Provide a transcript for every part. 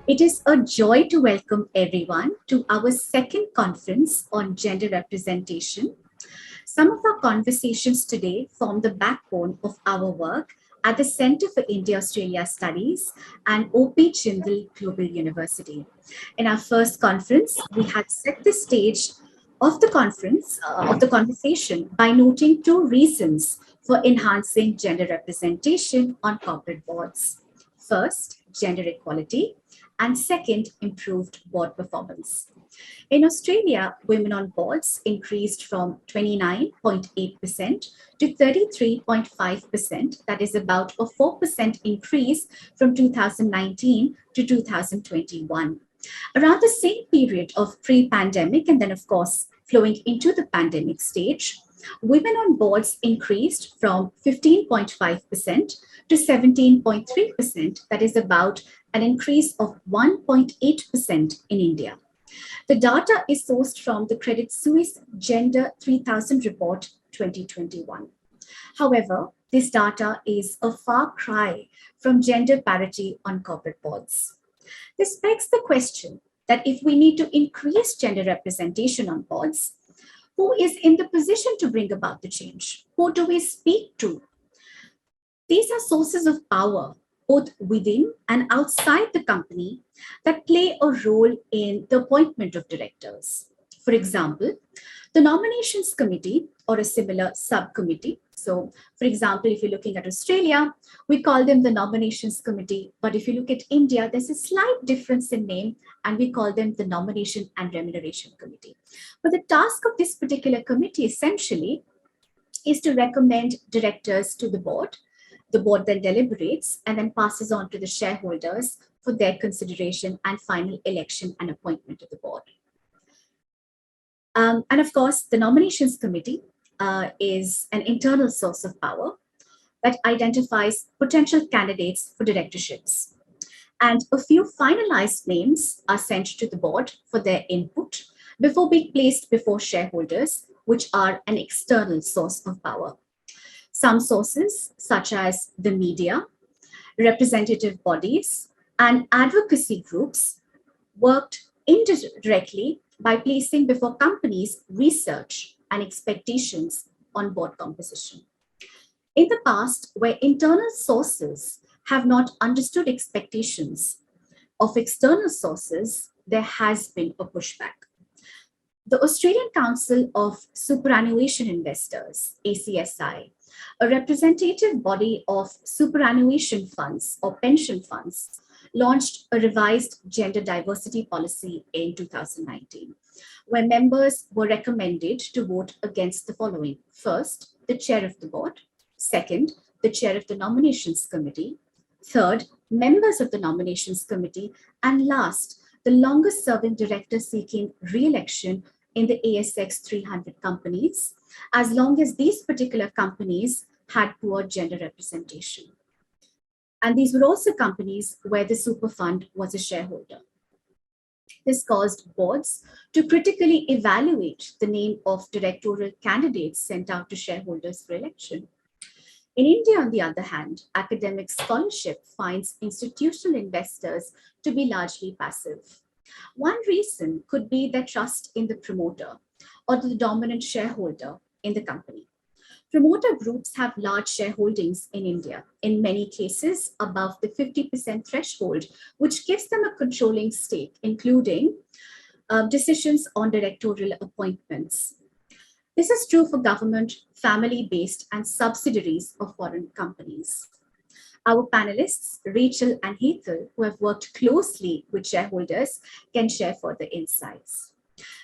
It is a joy to welcome everyone to our second conference on gender representation. Some of our conversations today form the backbone of our work at the Center for India-Australia Studies and OP Jindal Global University. In our first conference, we had set the stage of the conversation by noting two reasons for enhancing gender representation on corporate boards. First, gender equality, and second, improved board performance. In Australia, women on boards increased from 29.8% to 33.5%. That is about a 4% increase from 2019 to 2021. Around the same period of pre-pandemic, and then of course, flowing into the pandemic stage, women on boards increased from 15.5% to 17.3%. That is about an increase of 1.8% in India. The data is sourced from the Credit Suisse Gender 3000 Report 2021. However, this data is a far cry from gender parity on corporate boards. This begs the question that if we need to increase gender representation on boards, who is in the position to bring about the change? Who do we speak to? These are sources of power, both within and outside the company, that play a role in the appointment of directors. For example, the nominations committee or a similar subcommittee. So, for example, if you're looking at Australia, we call them the nominations committee. But if you look at India, there's a slight difference in name, and we call them the nomination and remuneration committee. But the task of this particular committee essentially is to recommend directors to the board. The board then deliberates and then passes on to the shareholders for their consideration and final election and appointment of the board. And of course, the nominations committee is an internal source of power that identifies potential candidates for directorships. And a few finalized names are sent to the board for their input before being placed before shareholders, which are an external source of power. Some sources, such as the media, representative bodies, and advocacy groups, worked indirectly by placing before companies research and expectations on board composition. In the past, where internal sources have not understood expectations of external sources, there has been a pushback. The Australian Council of Superannuation Investors, ACSI, a representative body of superannuation funds or pension funds, launched a revised gender diversity policy in 2019, where members were recommended to vote against the following. First, the chair of the board. Second, the chair of the nominations committee. Third, members of the nominations committee. And last, the longest serving director seeking re-election in the ASX 300 companies, as long as these particular companies had poor gender representation. And these were also companies where the super fund was a shareholder. This caused boards to critically evaluate the name of directorial candidates sent out to shareholders for election. In India, on the other hand, academic scholarship finds institutional investors to be largely passive. One reason could be their trust in the promoter or the dominant shareholder in the company. Promoter groups have large shareholdings in India, in many cases above the 50% threshold, which gives them a controlling stake, including decisions on directorial appointments. This is true for government, family-based, and subsidiaries of foreign companies. Our panelists, Rachel and Hetal, who have worked closely with shareholders, can share further insights.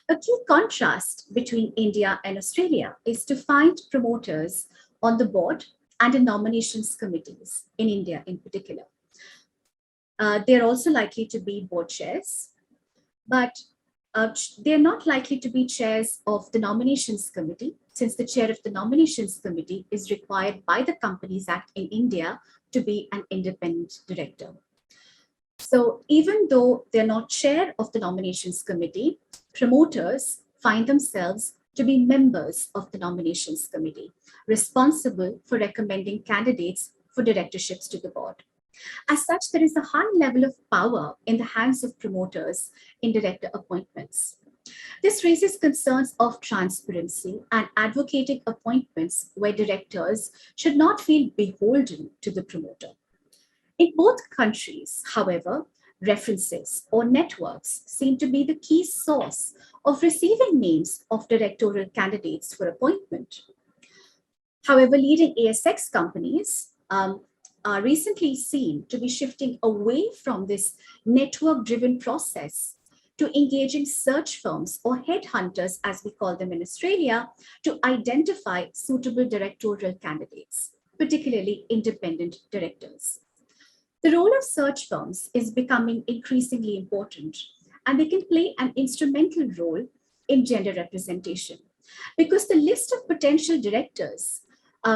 A key contrast between India and Australia is to find promoters on the board and in nominations committees, in India in particular. They're also likely to be board chairs, but they're not likely to be chairs of the nominations committee, since the chair of the nominations committee is required by the Companies Act in India to be an independent director. So even though they're not chair of the nominations committee, promoters find themselves to be members of the nominations committee, responsible for recommending candidates for directorships to the board. As such, there is a high level of power in the hands of promoters in director appointments. This raises concerns of transparency and advocating appointments where directors should not feel beholden to the promoter. In both countries, however, references or networks seem to be the key source of receiving names of directorial candidates for appointment. However, leading ASX companies are recently seen to be shifting away from this network-driven process to engaging search firms or headhunters, as we call them in Australia, to identify suitable directorial candidates, particularly independent directors. The role of search firms is becoming increasingly important, and they can play an instrumental role in gender representation because the list of potential directors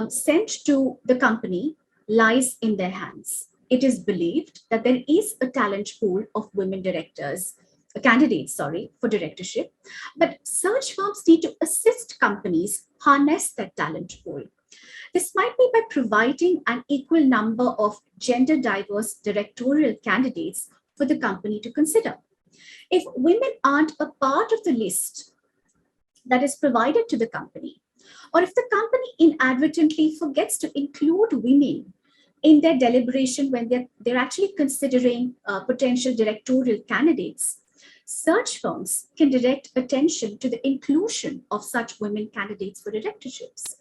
sent to the company lies in their hands. It is believed that there is a talent pool of women directors, candidates, for directorship, but search firms need to assist companies harness that talent pool. This might be by providing an equal number of gender diverse directorial candidates for the company to consider. If women aren't a part of the list that is provided to the company, or if the company inadvertently forgets to include women in their deliberation when they're actually considering potential directorial candidates, search firms can direct attention to the inclusion of such women candidates for directorships.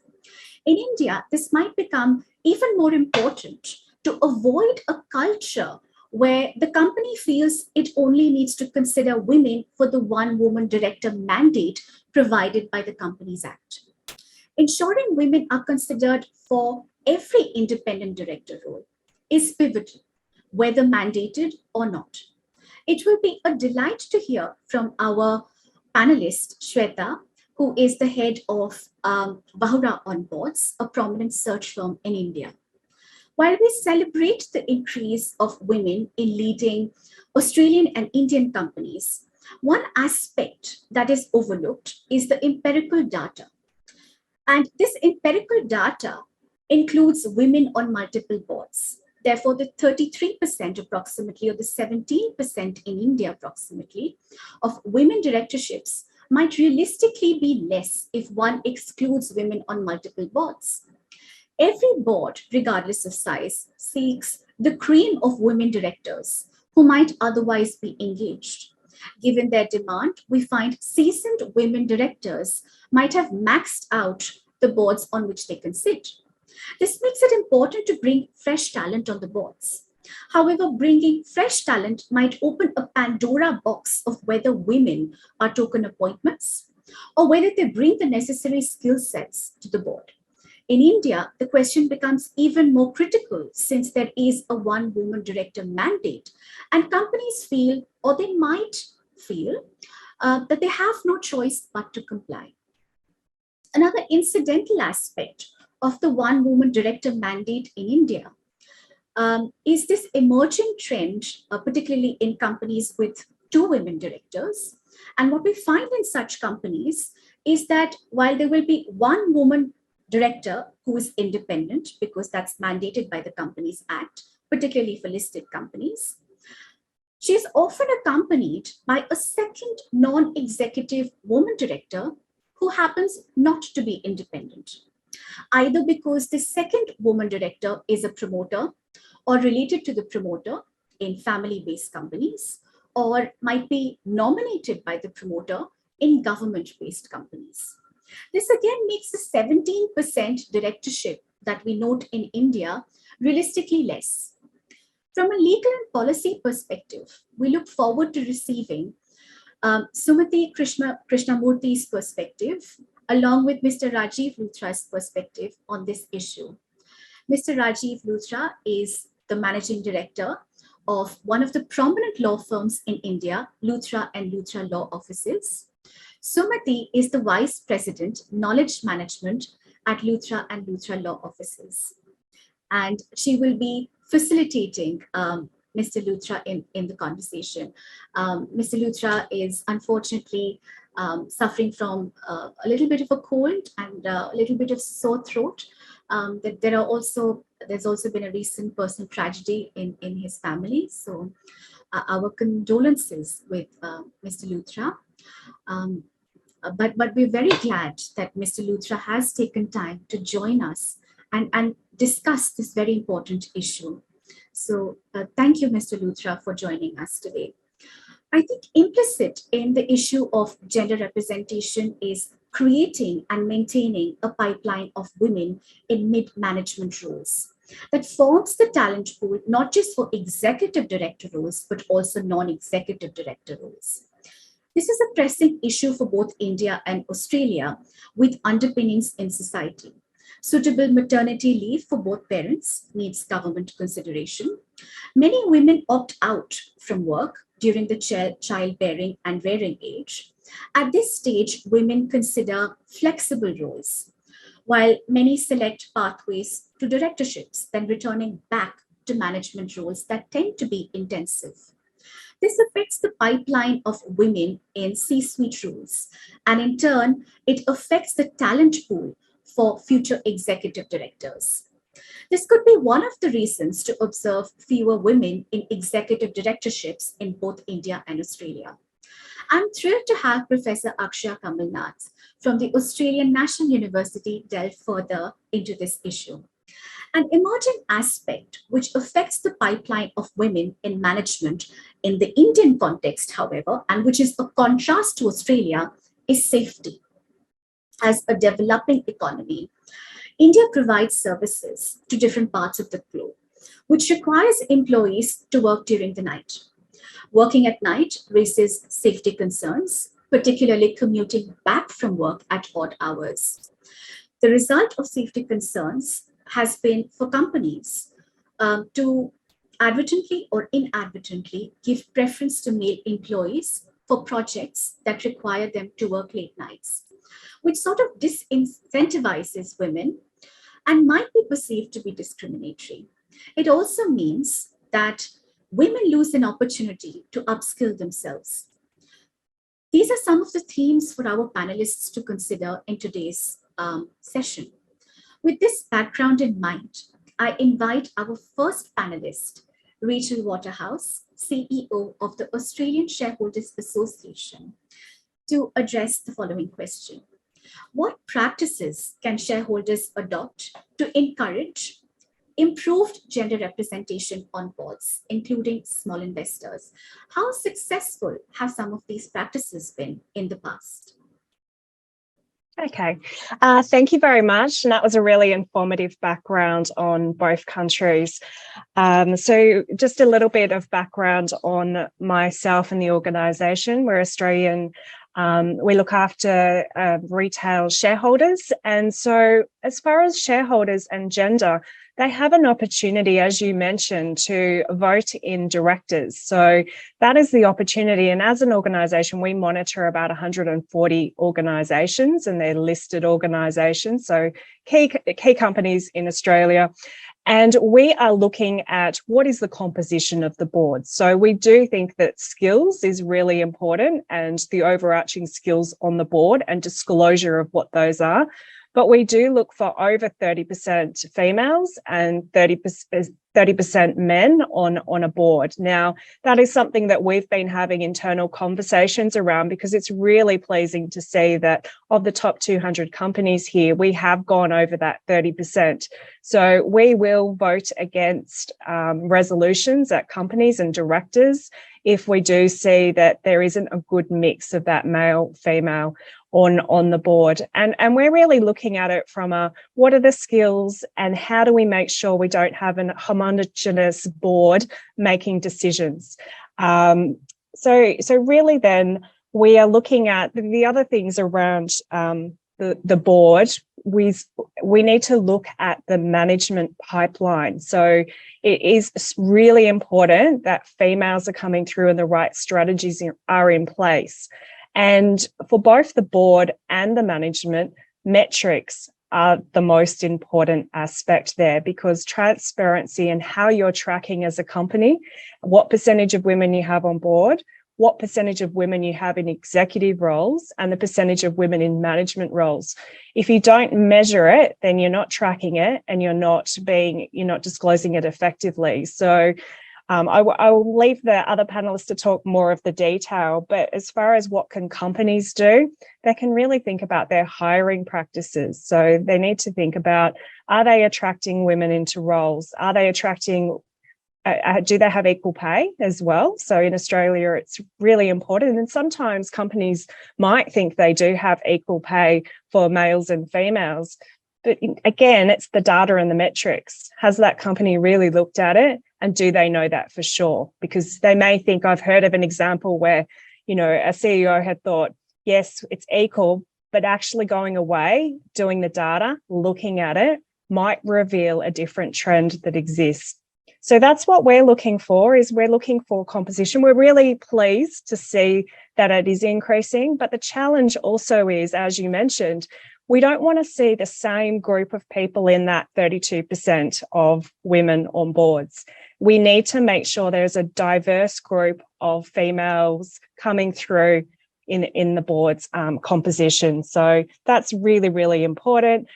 In India, this might become even more important to avoid a culture where the company feels it only needs to consider women for the one woman director mandate provided by the Companies Act. Ensuring women are considered for every independent director role is pivotal, whether mandated or not. It will be a delight to hear from our panelist, Shweta, who is the head of Vahura OnBoards, a prominent search firm in India. While we celebrate the increase of women in leading Australian and Indian companies, one aspect that is overlooked is the empirical data. And this empirical data includes women on multiple boards. Therefore, the 33% approximately, or the 17% in India approximately, of women directorships might realistically be less if one excludes women on multiple boards. Every board, regardless of size, seeks the cream of women directors who might otherwise be engaged. Given their demand, we find seasoned women directors might have maxed out the boards on which they can sit. This makes it important to bring fresh talent on the boards. However, bringing fresh talent might open a Pandora box of whether women are token appointments or whether they bring the necessary skill sets to the board. In India, the question becomes even more critical since there is a one woman director mandate and companies feel, or they might feel, that they have no choice but to comply. Another incidental aspect of the one woman director mandate in India is this emerging trend, particularly in companies with two women directors. And what we find in such companies is that while there will be one woman director who is independent, because that's mandated by the Companies Act, particularly for listed companies, she is often accompanied by a second non-executive woman director who happens not to be independent, either because the second woman director is a promoter or related to the promoter in family-based companies, or might be nominated by the promoter in government-based companies. This again makes the 17% directorship that we note in India realistically less. From a legal and policy perspective, we look forward to receiving Sumati Krishnamurthy's perspective, along with Mr. Rajiv Luthra's perspective on this issue. Mr. Rajiv Luthra is the managing director of one of the prominent law firms in India, Luthra and Luthra Law Offices. Sumati is the Vice President, Knowledge Management at Luthra and Luthra Law Offices. And she will be facilitating Mr. Luthra in the conversation. Mr. Luthra is unfortunately suffering from a little bit of a cold and a little bit of sore throat. That there are also there's also been a recent personal tragedy in his family. So our condolences with Mr. Luthra. Um, but we're very glad that Mr. Luthra has taken time to join us and discuss this very important issue. So thank you, Mr. Luthra, for joining us today. I think implicit in the issue of gender representation is creating and maintaining a pipeline of women in mid-management roles that forms the talent pool, not just for executive director roles, but also non-executive director roles. This is a pressing issue for both India and Australia, with underpinnings in society. Suitable maternity leave for both parents needs government consideration. Many women opt out from work during the childbearing and rearing age. At this stage, women consider flexible roles, while many select pathways to directorships, then returning back to management roles that tend to be intensive. This affects the pipeline of women in C-suite roles, and in turn, it affects the talent pool for future executive directors. This could be one of the reasons to observe fewer women in executive directorships in both India and Australia. I'm thrilled to have Professor Akshaya Kamalnath from the Australian National University delve further into this issue. An emerging aspect which affects the pipeline of women in management in the Indian context, however, and which is a contrast to Australia, is safety. As a developing economy, India provides services to different parts of the globe, which requires employees to work during the night. Working at night raises safety concerns, particularly commuting back from work at odd hours. The result of safety concerns has been for companies to advertently or inadvertently give preference to male employees for projects that require them to work late nights, which sort of disincentivizes women and might be perceived to be discriminatory. It also means that women lose an opportunity to upskill themselves. These are some of the themes for our panelists to consider in today's session. With this background in mind, I invite our first panelist, Rachel Waterhouse, CEO of the Australian Shareholders Association, to address the following question. What practices can shareholders adopt to encourage improved gender representation on boards, including small investors? How successful have some of these practices been in the past? Okay, thank you very much. And that was a really informative background on both countries. So just a little bit of background on myself and the organisation. We're Australian. We look after retail shareholders. And so as far as shareholders and gender, they have an opportunity, as you mentioned, to vote in directors. So that is the opportunity. And as an organisation, we monitor about 140 organisations, and they're listed organisations, so key companies in Australia. And we are looking at what is the composition of the board. So we do think that skills is really important, and the overarching skills on the board and disclosure of what those are. But we do look for over 30% females and 30% men on a board. Now, that is something that we've been having internal conversations around, because it's really pleasing to see that of the top 200 companies here, we have gone over that 30%. So we will vote against resolutions at companies and directors if we do see that there isn't a good mix of that male, female on the board. And we're really looking at it from what are the skills and how do we make sure we don't have a homogeneous board making decisions. So really then we are looking at the other things around the board. We need to look at the management pipeline. So it is really important that females are coming through and the right strategies are in place. And for both the board and the management, metrics are the most important aspect there, because transparency and how you're tracking as a company, what percentage of women you have on board, what percentage of women you have in executive roles and the percentage of women in management roles. If you don't measure it, then you're not tracking it and you're not disclosing it effectively. So I will leave the other panelists to talk more of the detail, but as far as what can companies do, they can really think about their hiring practices. So they need to think about, are they attracting women into roles? Are they attracting, do they have equal pay as well? So in Australia, it's really important. And sometimes companies might think they do have equal pay for males and females. But again, it's the data and the metrics. Has that company really looked at it? And do they know that for sure? Because they may think, I've heard of an example where, a CEO had thought, yes, it's equal, but actually going away, doing the data, looking at it, might reveal a different trend that exists. So that's what we're looking for, is we're looking for composition. We're really pleased to see that it is increasing, but the challenge also is, as you mentioned, we don't want to see the same group of people in that 32% of women on boards. We need to make sure there's a diverse group of females coming through in the board's composition. So that's really, really important.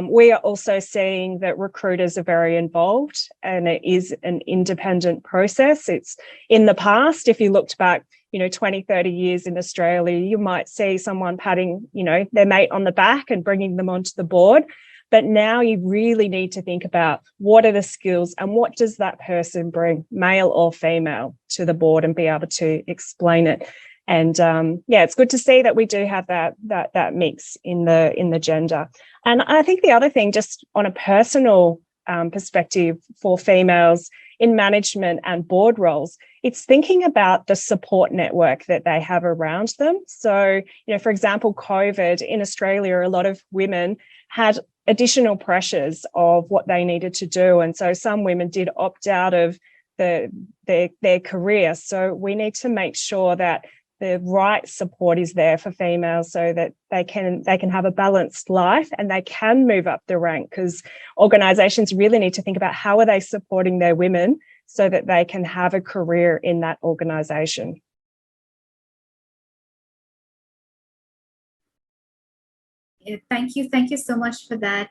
We are also seeing that recruiters are very involved, and it is an independent process. It's in the past, if you looked back, 20, 30 years in Australia, you might see someone patting, their mate on the back and bringing them onto the board. But now you really need to think about what are the skills and what does that person bring, male or female, to the board, and be able to explain it. And it's good to see that we do have that mix in the gender. And I think the other thing, just on a personal perspective for females in management and board roles, it's thinking about the support network that they have around them. So, for example, COVID in Australia, a lot of women had additional pressures of what they needed to do. And so some women did opt out of their career. So we need to make sure that the right support is there for females so that they can have a balanced life and they can move up the rank, because organisations really need to think about how are they supporting their women so that they can have a career in that organisation. Yeah, thank you so much for that,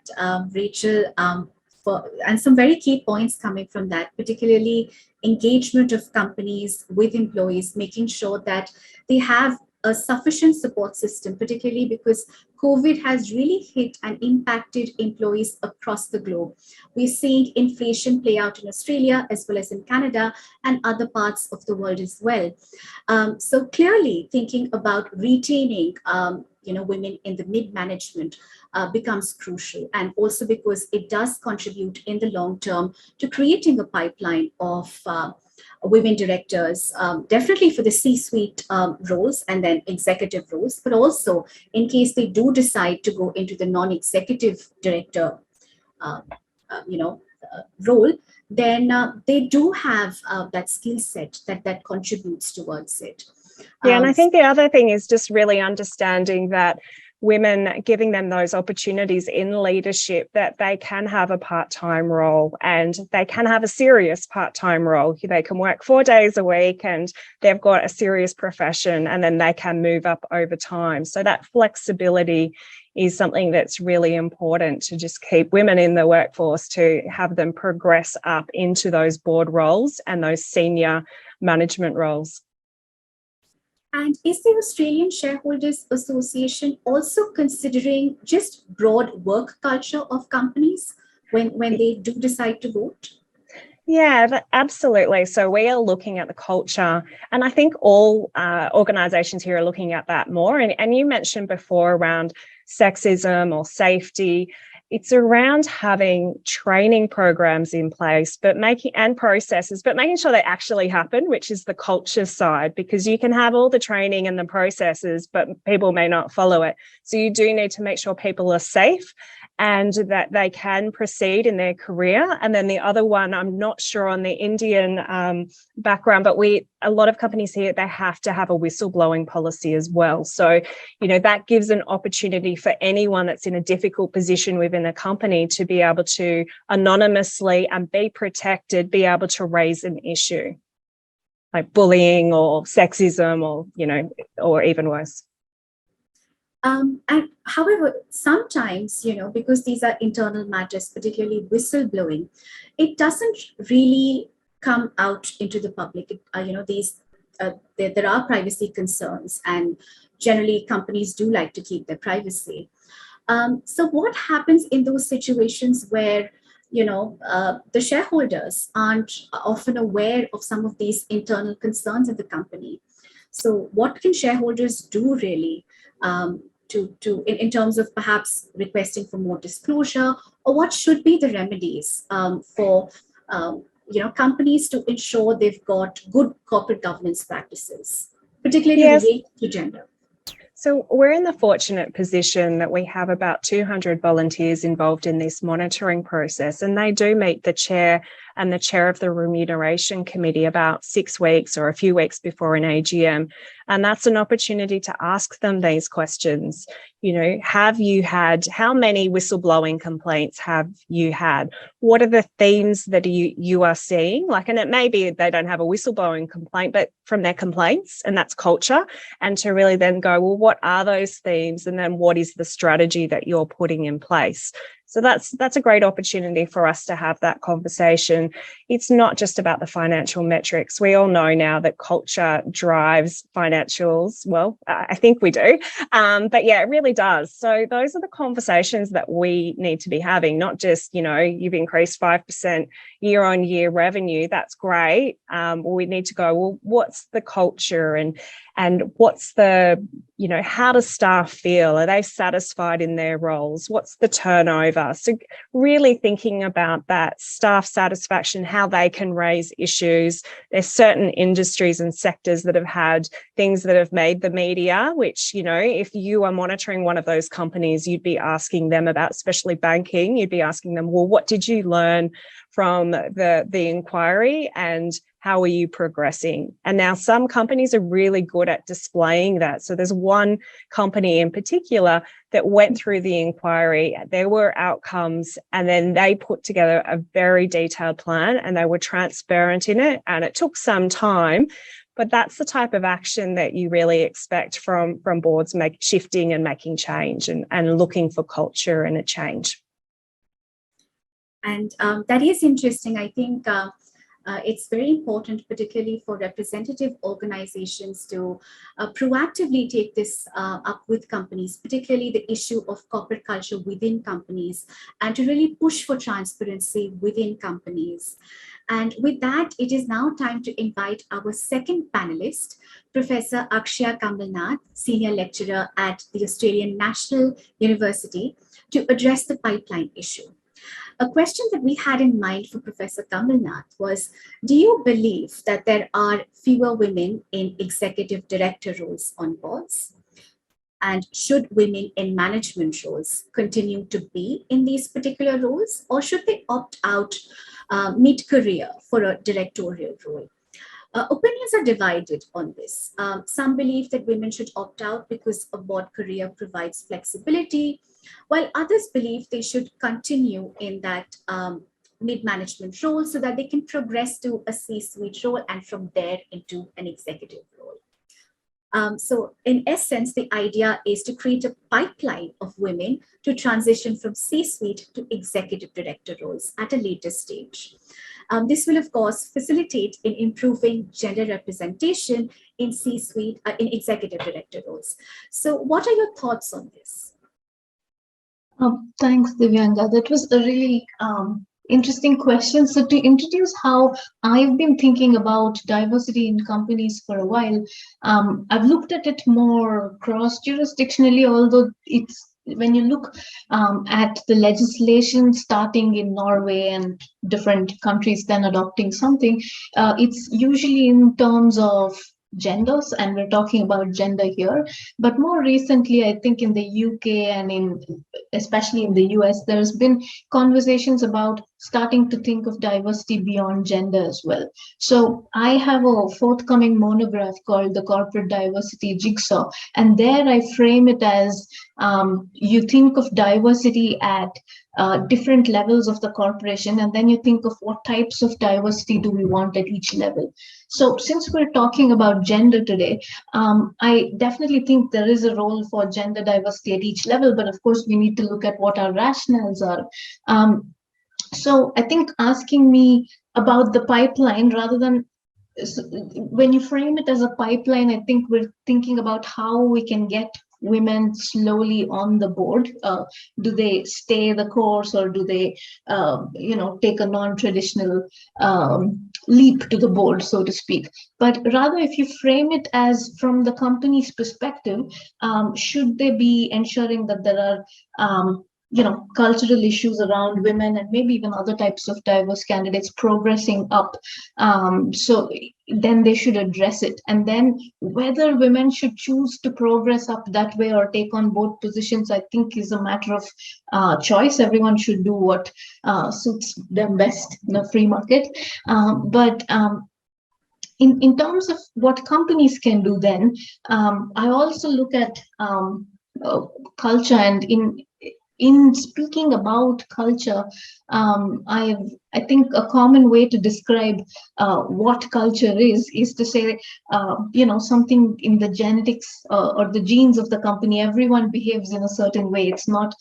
Rachel, and some very key points coming from that, particularly engagement of companies with employees, making sure that they have a sufficient support system, particularly because COVID has really hit and impacted employees across the globe. We're seeing inflation play out in Australia as well as in Canada and other parts of the world as well. So clearly thinking about retaining women in the mid-management becomes crucial, and also because it does contribute in the long term to creating a pipeline of women directors, definitely for the C-suite roles and then executive roles, but also in case they do decide to go into the non-executive director role, then they do have that skill set that contributes towards it. Yeah, and I think the other thing is just really understanding that women, giving them those opportunities in leadership, that they can have a part-time role and they can have a serious part-time role. They can work 4 days a week and they've got a serious profession, and then they can move up over time. So that flexibility is something that's really important, to just keep women in the workforce, to have them progress up into those board roles and those senior management roles. And is the Australian Shareholders Association also considering just broad work culture of companies when they do decide to vote? Yeah, absolutely. So we are looking at the culture, and I think all organisations here are looking at that more. And you mentioned before around sexism or safety. It's around having training programs in place, and processes, but making sure they actually happen, which is the culture side, because you can have all the training and the processes, but people may not follow it. So you do need to make sure people are safe and that they can proceed in their career. And then the other one, I'm not sure on the Indian background, but a lot of companies here, they have to have a whistleblowing policy as well. So, that gives an opportunity for anyone that's in a difficult position within a company to be able to anonymously and be protected, be able to raise an issue. like bullying or sexism or, or even worse? And however, sometimes, because these are internal matters, particularly whistleblowing, it doesn't really come out into the public. There are privacy concerns, and generally companies do like to keep their privacy. So what happens in those situations where, the shareholders aren't often aware of some of these internal concerns of the company? So what can shareholders do really in terms of perhaps requesting for more disclosure, or what should be the remedies for companies to ensure they've got good corporate governance practices, particularly related to gender? So we're in the fortunate position that we have about 200 volunteers involved in this monitoring process, and they do meet the chair and the chair of the remuneration committee about 6 weeks or a few weeks before an AGM. And that's an opportunity to ask them these questions. Have you had, how many whistleblowing complaints have you had? What are the themes that you are seeing? And it may be they don't have a whistleblowing complaint, but from their complaints, and that's culture. And to really then go, well, what are those themes? And then what is the strategy that you're putting in place? So that's a great opportunity for us to have that conversation. It's not just about the financial metrics. We all know now that culture drives financials. Well, I think we do. But yeah, it really does. So those are the conversations that we need to be having, not just, you've increased 5% year on year revenue. That's great. We need to go, well, what's the culture and what's the, how does staff feel? Are they satisfied in their roles? What's the turnover? So really thinking about that staff satisfaction, how they can raise issues. There's certain industries and sectors that have had things that have made the media, which, if you are monitoring one of those companies, you'd be asking them about, especially banking, you'd be asking them, well, what did you learn from the inquiry and how are you progressing? And now some companies are really good at displaying that. So there's one company in particular that went through the inquiry. There were outcomes, and then they put together a very detailed plan and they were transparent in it. And it took some time, but that's the type of action that you really expect from boards shifting and making change and looking for culture and a change. And that is interesting. I think it's very important, particularly for representative organizations, to proactively take this up with companies, particularly the issue of corporate culture within companies, and to really push for transparency within companies. And with that, it is now time to invite our second panelist, Professor Akshaya Kamalnath, Senior Lecturer at the Australian National University, to address the pipeline issue. A question that we had in mind for Professor Kamalnath was, do you believe that there are fewer women in executive director roles on boards? And should women in management roles continue to be in these particular roles, or should they opt out mid-career for a directorial role? Opinions are divided on this. Some believe that women should opt out because a board career provides flexibility, while others believe they should continue in that mid-management role so that they can progress to a C-suite role and from there into an executive role. So in essence, the idea is to create a pipeline of women to transition from C-suite to executive director roles at a later stage. This will, of course, facilitate in improving gender representation in C-suite, in executive director roles. So what are your thoughts on this? Thanks, Divyangana. That was a really interesting question. So to introduce how I've been thinking about diversity in companies for a while, I've looked at it more cross-jurisdictionally, although it's when you look at the legislation starting in Norway and different countries then adopting something, it's usually in terms of genders, and we're talking about gender here. But more recently, I think in the UK and especially in the US, there's been conversations about starting to think of diversity beyond gender as well. So I have a forthcoming monograph called The Corporate Diversity Jigsaw, and there I frame it as you think of diversity at different levels of the corporation, and then you think of what types of diversity do we want at each level. So since we're talking about gender today, I definitely think there is a role for gender diversity at each level, but of course we need to look at what our rationales are. So I think asking me about the pipeline rather than when you frame it as a pipeline, I think we're thinking about how we can get women slowly on the board. Do they stay the course, or do they, take a non-traditional leap to the board, so to speak? But rather, if you frame it as from the company's perspective, should they be ensuring that there are cultural issues around women and maybe even other types of diverse candidates progressing up? So then they should address it. And then whether women should choose to progress up that way or take on both positions, I think is a matter of choice. Everyone should do what suits them best in a free market. But in terms of what companies can do then, I also look at culture, and in speaking about culture, I think a common way to describe what culture is to say, something in the genetics or the genes of the company. Everyone behaves in a certain way. It's not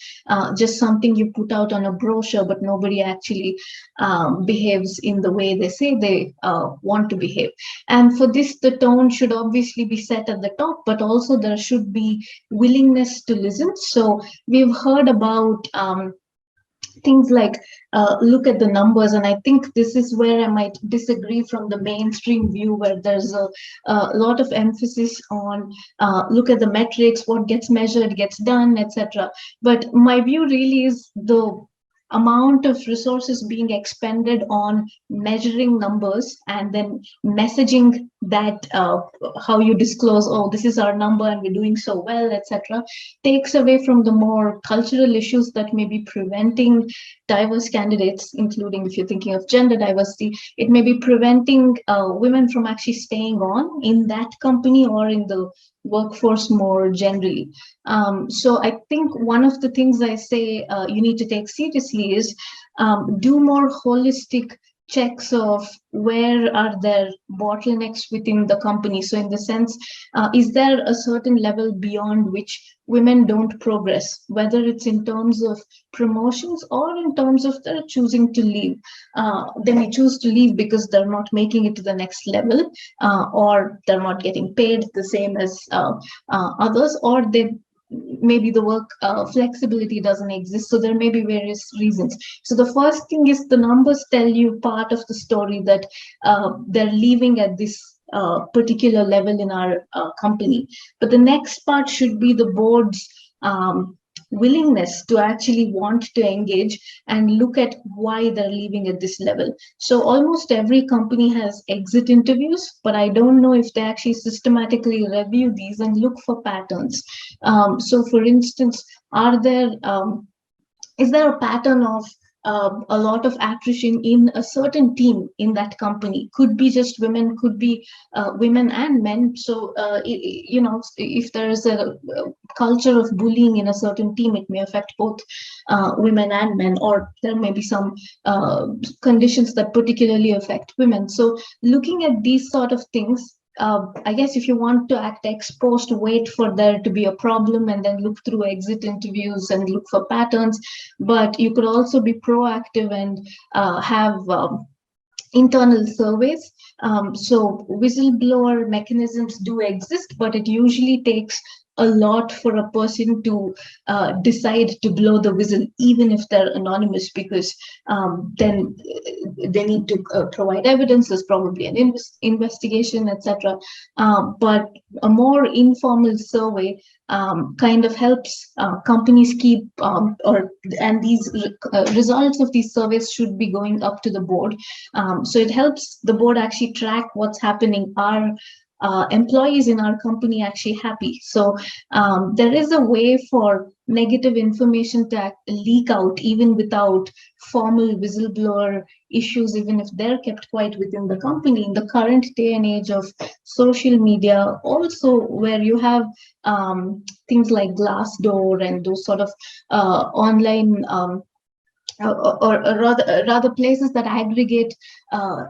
just something you put out on a brochure, but nobody actually behaves in the way they say they want to behave. And for this, the tone should obviously be set at the top, but also there should be willingness to listen. So we've heard about things like look at the numbers, and I think this is where I might disagree from the mainstream view, where there's a lot of emphasis on look at the metrics, what gets measured gets done, etc. But my view really is the amount of resources being expended on measuring numbers and then messaging that how you disclose, oh, this is our number and we're doing so well, etc., takes away from the more cultural issues that may be preventing diverse candidates, including if you're thinking of gender diversity, it may be preventing women from actually staying on in that company or in the workforce more generally. So I think one of the things I say you need to take seriously is do more holistic checks of where are there bottlenecks within the company. So in the sense, is there a certain level beyond which women don't progress, whether it's in terms of promotions or in terms of their choosing to leave. They may choose to leave because they're not making it to the next level, or they're not getting paid the same as others, or maybe the work flexibility doesn't exist. So there may be various reasons. So the first thing is the numbers tell you part of the story, that they're leaving at this particular level in our company. But the next part should be the board's willingness to actually want to engage and look at why they're leaving at this level. So almost every company has exit interviews, but I don't know if they actually systematically review these and look for patterns. So for instance, is there a pattern of a lot of attrition in a certain team in that company? Could be just women, could be women and men. So, if there is a culture of bullying in a certain team, it may affect both women and men, or there may be some conditions that particularly affect women. So looking at these sort of things, I guess if you want to act ex post, wait for there to be a problem and then look through exit interviews and look for patterns. But you could also be proactive and have internal surveys. So whistleblower mechanisms do exist, but it usually takes a lot for a person to decide to blow the whistle, even if they're anonymous, because then they need to provide evidence. There's probably an investigation, etc. But a more informal survey kind of helps companies keep, and these results of these surveys should be going up to the board. So it helps the board actually track what's happening. Are employees in our company actually happy. So there is a way for negative information to leak out even without formal whistleblower issues, even if they're kept quiet within the company. In the current day and age of social media, also where you have things like Glassdoor and those sort of online or rather places that aggregate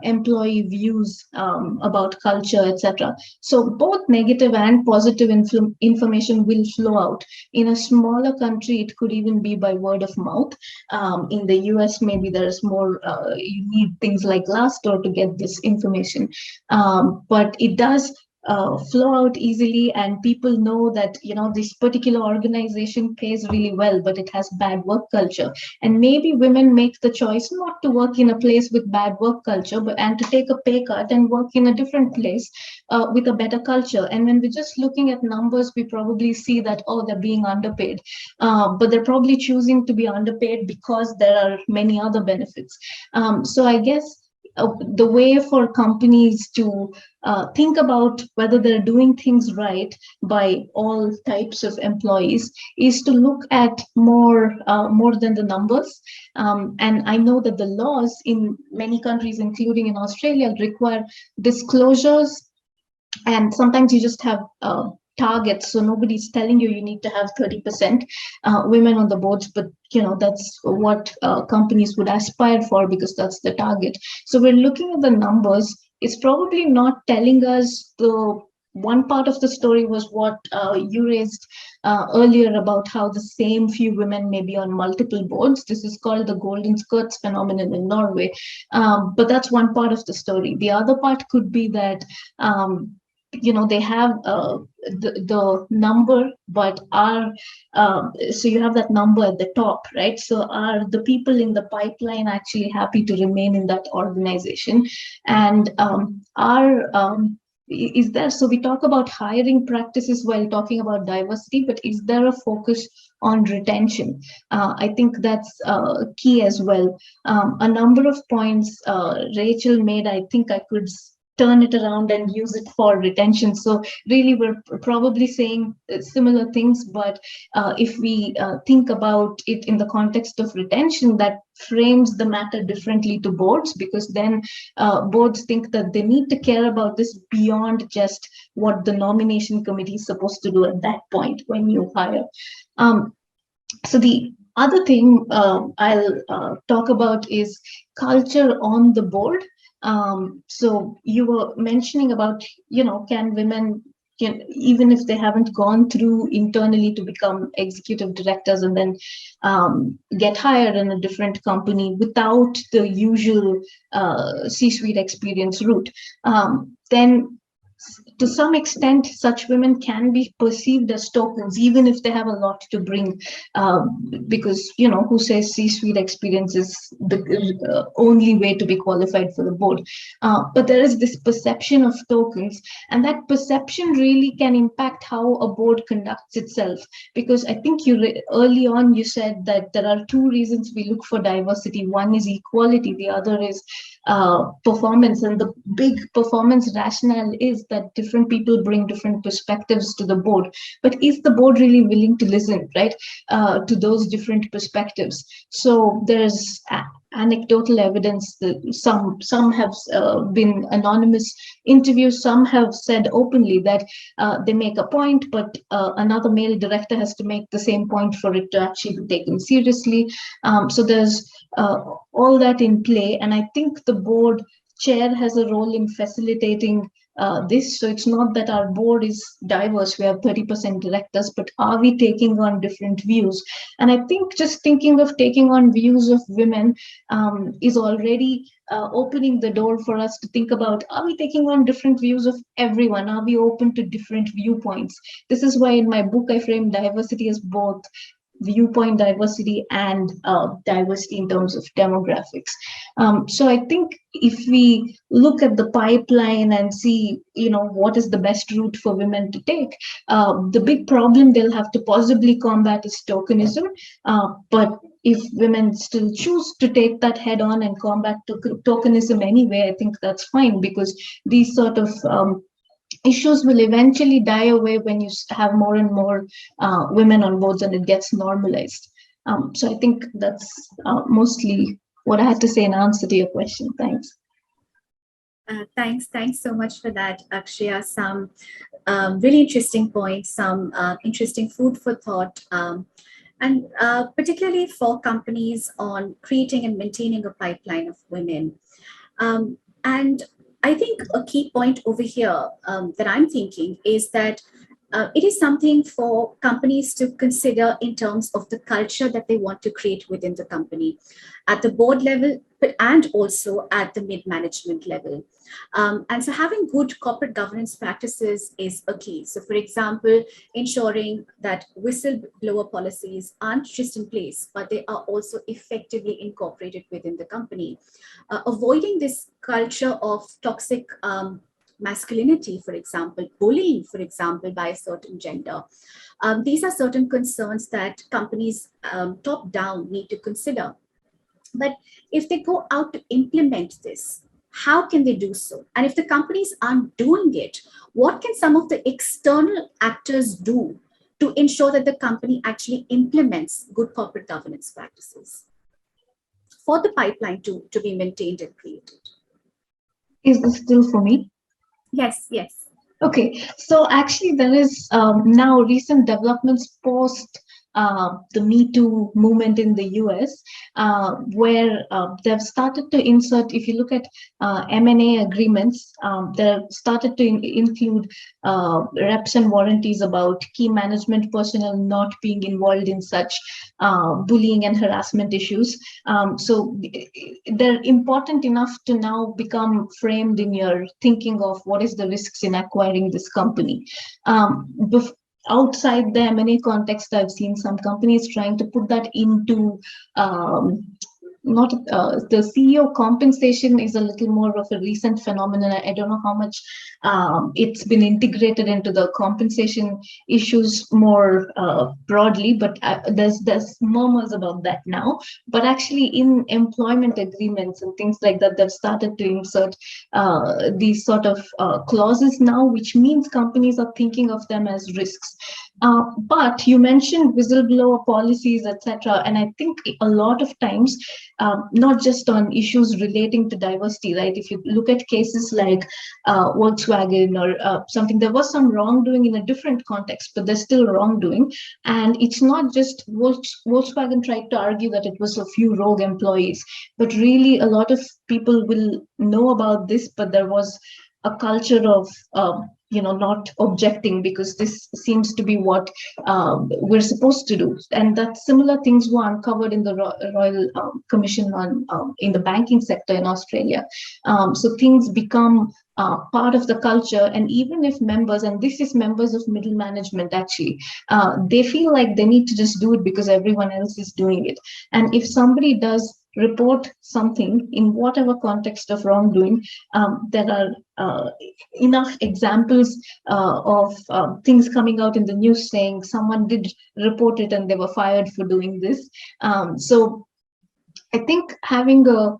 employee views about culture, etc. So both negative and positive information will flow out. In a smaller country, it could even be by word of mouth. In the US, maybe there's more, you need things like Glassdoor to get this information. But it does flow out easily, and people know that, you know, this particular organization pays really well, but it has bad work culture. And maybe women make the choice not to work in a place with bad work culture, and to take a pay cut and work in a different place with a better culture. And when we're just looking at numbers, we probably see that, oh, they're being underpaid, but they're probably choosing to be underpaid because there are many other benefits. So I guess the way for companies to think about whether they're doing things right by all types of employees is to look at more than the numbers. And I know that the laws in many countries, including in Australia, require disclosures, and sometimes you just have targets, so nobody's telling you you need to have 30% women on the boards, but you know, that's what companies would aspire for, because that's the target. So we're looking at the numbers. It's probably not telling us the one part of the story was what you raised earlier about how the same few women may be on multiple boards. This is called the golden skirts phenomenon in Norway. But that's one part of the story. The other part could be that you know, they have the number, but are so you have that number at the top, right? So are the people in the pipeline actually happy to remain in that organization? And is there, so we talk about hiring practices while talking about diversity, but is there a focus on retention? I think that's key as well. A number of points Rachel made, I think I could turn it around and use it for retention. So really, we're probably saying similar things, but if we think about it in the context of retention, that frames the matter differently to boards, because then boards think that they need to care about this beyond just what the nomination committee is supposed to do at that point when you hire. So the other thing I'll talk about is culture on the board. So you were mentioning about, you know, can women, even if they haven't gone through internally to become executive directors and then get hired in a different company without the usual C-suite experience route, then to some extent, such women can be perceived as tokens, even if they have a lot to bring, because, you know, who says C-suite experience is the only way to be qualified for the board. But there is this perception of tokens, and that perception really can impact how a board conducts itself. Because I think early on you said that there are two reasons we look for diversity. One is equality, the other is performance, and the big performance rationale is that different people bring different perspectives to the board. But is the board really willing to listen, right, to those different perspectives? So there's anecdotal evidence that some have been anonymous interviews, some have said openly that they make a point, but another male director has to make the same point for it to actually be taken seriously. So there's all that in play, and I think the board chair has a role in facilitating this. So it's not that our board is diverse, we have 30% directors, but are we taking on different views? And I think just thinking of taking on views of women is already opening the door for us to think about, are we taking on different views of everyone? Are we open to different viewpoints? This is why in my book I frame diversity as both viewpoint diversity and diversity in terms of demographics. So I think if we look at the pipeline and see, you know, what is the best route for women to take, the big problem they'll have to possibly combat is tokenism. But if women still choose to take that head on and combat tokenism anyway, I think that's fine, because these sort of issues will eventually die away when you have more and more women on boards and it gets normalized. So I think that's mostly what I had to say in answer to your question. Thanks. Thanks so much for that, Akshaya. Some really interesting points, some interesting food for thought, and particularly for companies on creating and maintaining a pipeline of women. And I think a key point over here that I'm thinking is that it is something for companies to consider in terms of the culture that they want to create within the company at the board level, but and also at the mid-management level. And so having good corporate governance practices is a key. So for example, ensuring that whistleblower policies aren't just in place, but they are also effectively incorporated within the company. Avoiding this culture of toxic masculinity, for example, bullying, for example, by a certain gender. These are certain concerns that companies top down need to consider. But if they go out to implement this, how can they do so? And if the companies aren't doing it, what can some of the external actors do to ensure that the company actually implements good corporate governance practices for the pipeline to be maintained and created? Is this still for me? Yes, yes. Okay, so actually there is now recent developments post the Me Too movement in the US, where they've started to insert, if you look at M&A agreements, they've started to include reps and warranties about key management personnel not being involved in such bullying and harassment issues. So they're important enough to now become framed in your thinking of what is the risks in acquiring this company. Outside the M&A context, I've seen some companies trying to put that into not the CEO compensation is a little more of a recent phenomenon. I don't know how much it's been integrated into the compensation issues more broadly, but there's murmurs about that now. But actually, in employment agreements and things like that, they've started to insert these sort of clauses now, which means companies are thinking of them as risks. But you mentioned whistleblower policies, etc., and I think a lot of times, not just on issues relating to diversity, right? If you look at cases like Volkswagen or something, there was some wrongdoing in a different context, but there's still wrongdoing. And it's not just Volkswagen tried to argue that it was a few rogue employees, but really a lot of people will know about this, but there was a culture of not objecting because this seems to be what we're supposed to do. And that similar things were uncovered in the Royal Commission on in the banking sector in Australia. So things become part of the culture, and even if members, and this is members of middle management actually, they feel like they need to just do it because everyone else is doing it. And if somebody does report something in whatever context of wrongdoing, there are enough examples of things coming out in the news saying someone did report it and they were fired for doing this. So I think having a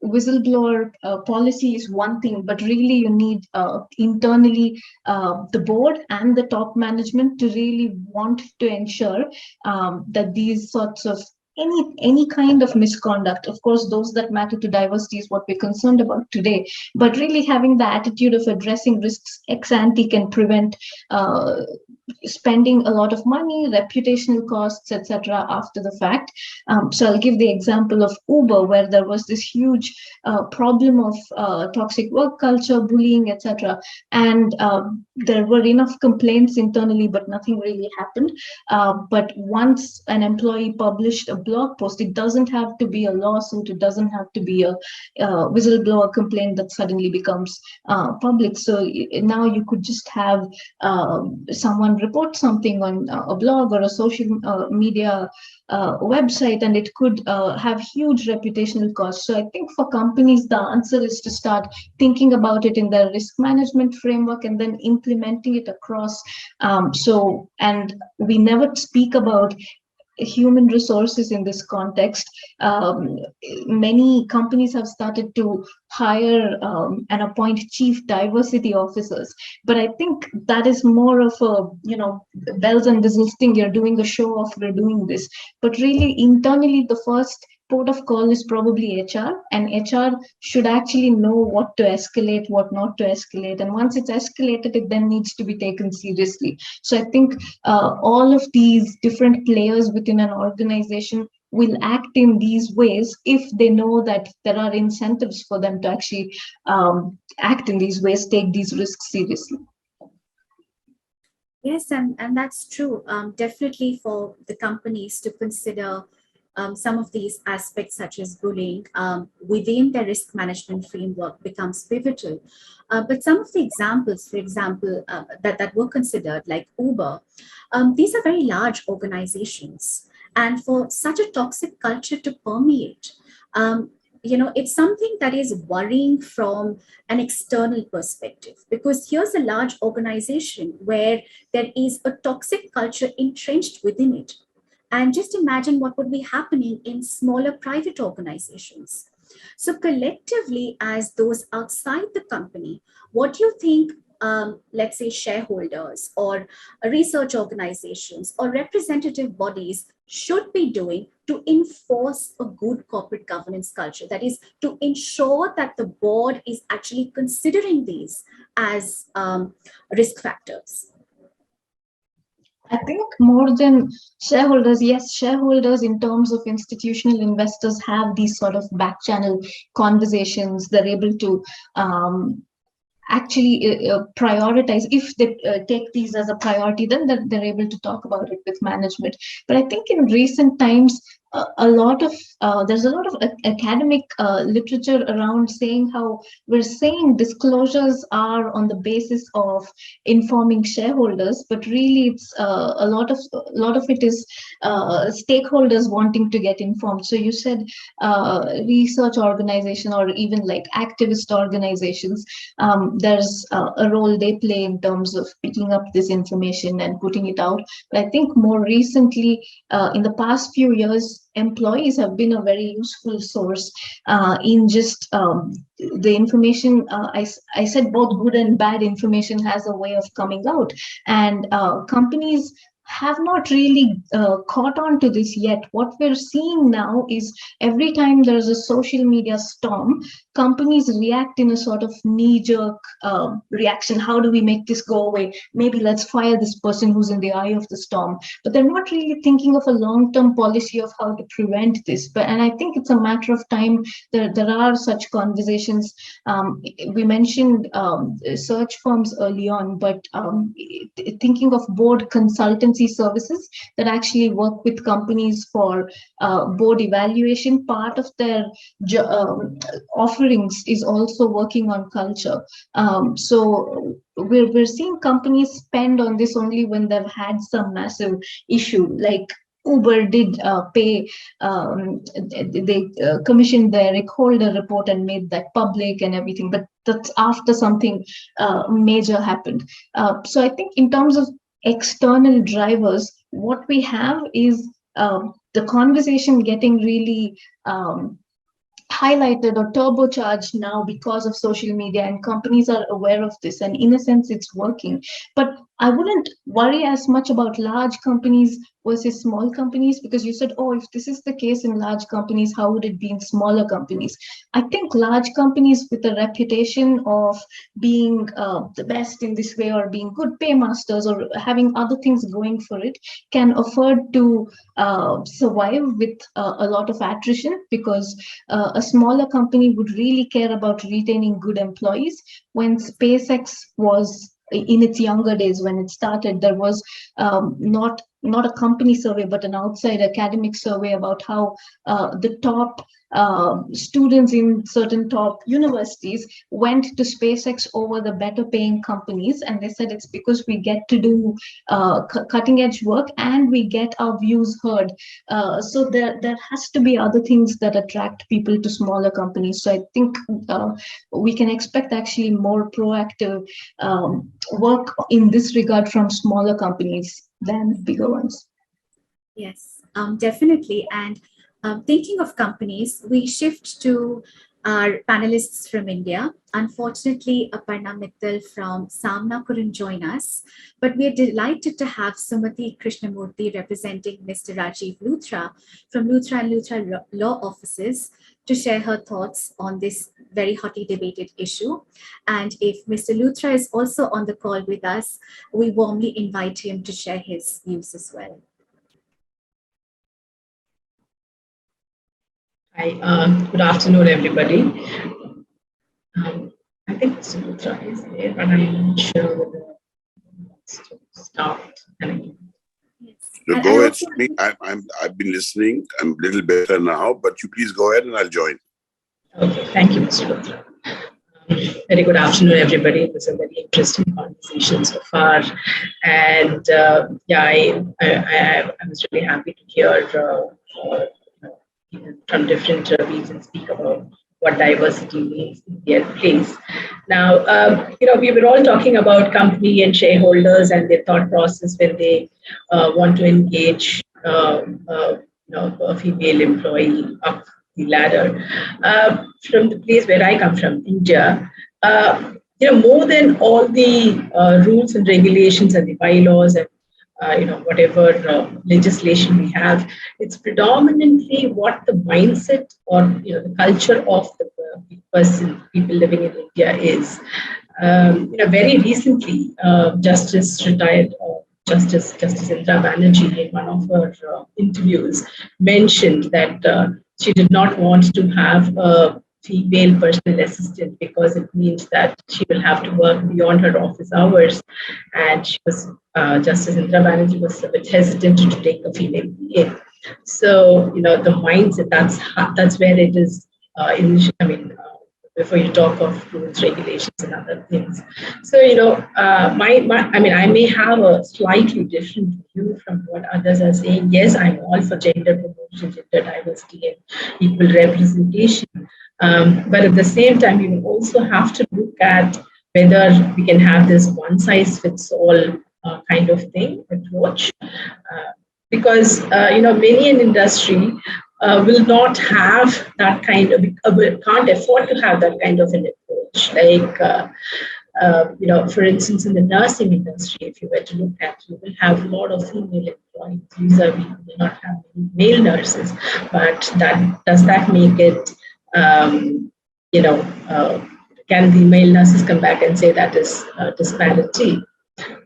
whistleblower policy is one thing, but really you need internally the board and the top management to really want to ensure that these sorts of any kind of misconduct, of course, those that matter to diversity is what we're concerned about today, but really having the attitude of addressing risks ex ante can prevent spending a lot of money, reputational costs, etc. after the fact. So I'll give the example of Uber, where there was this huge problem of toxic work culture, bullying, etc. And there were enough complaints internally, but nothing really happened. But once an employee published a blog post, it doesn't have to be a lawsuit, it doesn't have to be a whistleblower complaint that suddenly becomes public. So now you could just have someone report something on a blog or a social media website, and it could have huge reputational costs. So I think for companies, the answer is to start thinking about it in their risk management framework and then implementing it across. And we never speak about human resources in this context. Many companies have started to hire and appoint chief diversity officers, but I think that is more of a, bells and whistles thing. You're doing a show off, we're doing this, but really internally the first port of call is probably HR, and HR should actually know what to escalate, what not to escalate, and once it's escalated, it then needs to be taken seriously. So I think all of these different players within an organization will act in these ways if they know that there are incentives for them to actually act in these ways, take these risks seriously. Yes, and that's true. Definitely for the companies to consider some of these aspects, such as bullying, within their risk management framework becomes pivotal. But some of the examples, for example, that were considered, like Uber, these are very large organizations. And for such a toxic culture to permeate, it's something that is worrying from an external perspective, because here's a large organization where there is a toxic culture entrenched within it. And just imagine what would be happening in smaller private organizations. So collectively, as those outside the company, what do you think, let's say shareholders or research organizations or representative bodies should be doing to enforce a good corporate governance culture? That is, to ensure that the board is actually considering these as risk factors. I think more than shareholders, yes, shareholders in terms of institutional investors have these sort of back channel conversations. They're able to actually prioritize. If they take these as a priority, then they're able to talk about it with management. But I think in recent times, there's a lot of academic literature around saying how we're saying disclosures are on the basis of informing shareholders, but really it's a lot of it is stakeholders wanting to get informed. So you said research organization or even like activist organizations, there's a role they play in terms of picking up this information and putting it out. But I think more recently, in the past few years, employees have been a very useful source in just the information. I said both good and bad information has a way of coming out, and companies have not really caught on to this yet. What we're seeing now is every time there's a social media storm, companies react in a sort of knee-jerk reaction. How do we make this go away? Maybe let's fire this person who's in the eye of the storm. But they're not really thinking of a long-term policy of how to prevent this. And I think it's a matter of time. There are such conversations. We mentioned search firms early on, but thinking of board consultancy services that actually work with companies for board evaluation, part of their offerings is also working on culture. So we're seeing companies spend on this only when they've had some massive issue, like Uber did pay, they commissioned the Eric Holder report and made that public and everything, but that's after something major happened. So I think in terms of external drivers, what we have is the conversation getting really highlighted or turbocharged now because of social media, and companies are aware of this, and in a sense it's working. But I wouldn't worry as much about large companies versus small companies, because you said, oh, if this is the case in large companies, how would it be in smaller companies? I think large companies with a reputation of being the best in this way, or being good paymasters, or having other things going for it, can afford to survive with a lot of attrition, because a smaller company would really care about retaining good employees. When SpaceX was in its younger days, when it started, there was not a company survey, but an outside academic survey about how the top students in certain top universities went to SpaceX over the better paying companies. And they said it's because we get to do cutting edge work and we get our views heard. So there has to be other things that attract people to smaller companies. So I think we can expect actually more proactive work in this regard from smaller companies than bigger ones. Yes. Definitely. And thinking of companies, we shift to our panelists from India. Unfortunately, Aparna Mittal from Samna couldn't join us, but we are delighted to have Sumati Krishnamurthy representing Mr. Rajiv Luthra from Luthra and Luthra Law Offices to share her thoughts on this very hotly debated issue. And if Mr. Luthra is also on the call with us, we warmly invite him to share his views as well. Hi, good afternoon, everybody. I think Luthra is there, but I'm not sure whether it's to start. Yes. So go ahead, speak. I've been listening. I'm a little better now, but you please go ahead and I'll join. Okay, thank you, Mr. Luthra. Very good afternoon, everybody. It was a very interesting conversation so far, and I was really happy to hear from different regions speak about what diversity means in their place. Now, we were all talking about company and shareholders and their thought process when they want to engage, a female employee up the ladder. From the place where I come from, India, more than all the rules and regulations and the bylaws and whatever legislation we have, it's predominantly what the mindset or the culture of the people living in India is. Very recently, Justice retired. Justice Indira Banerjee in one of her interviews mentioned that she did not want to have a female personal assistant because it means that she will have to work beyond her office hours, and she was Justice Indira Banerjee was a bit hesitant to take a female PA. So the mindset, that's where it is. Before you talk of rules, regulations, and other things. So, I may have a slightly different view from what others are saying. Yes, I'm all for gender promotion, gender diversity, and equal representation. But at the same time, we will also have to look at whether we can have this one-size-fits-all kind of thing, approach. Because, many in industry will not have that kind of, can't afford to have that kind of an approach. Like, for instance, in the nursing industry, if you were to look at, you will have a lot of female employees. We will not have many male nurses, but does that make it, can the male nurses come back and say that is disparity?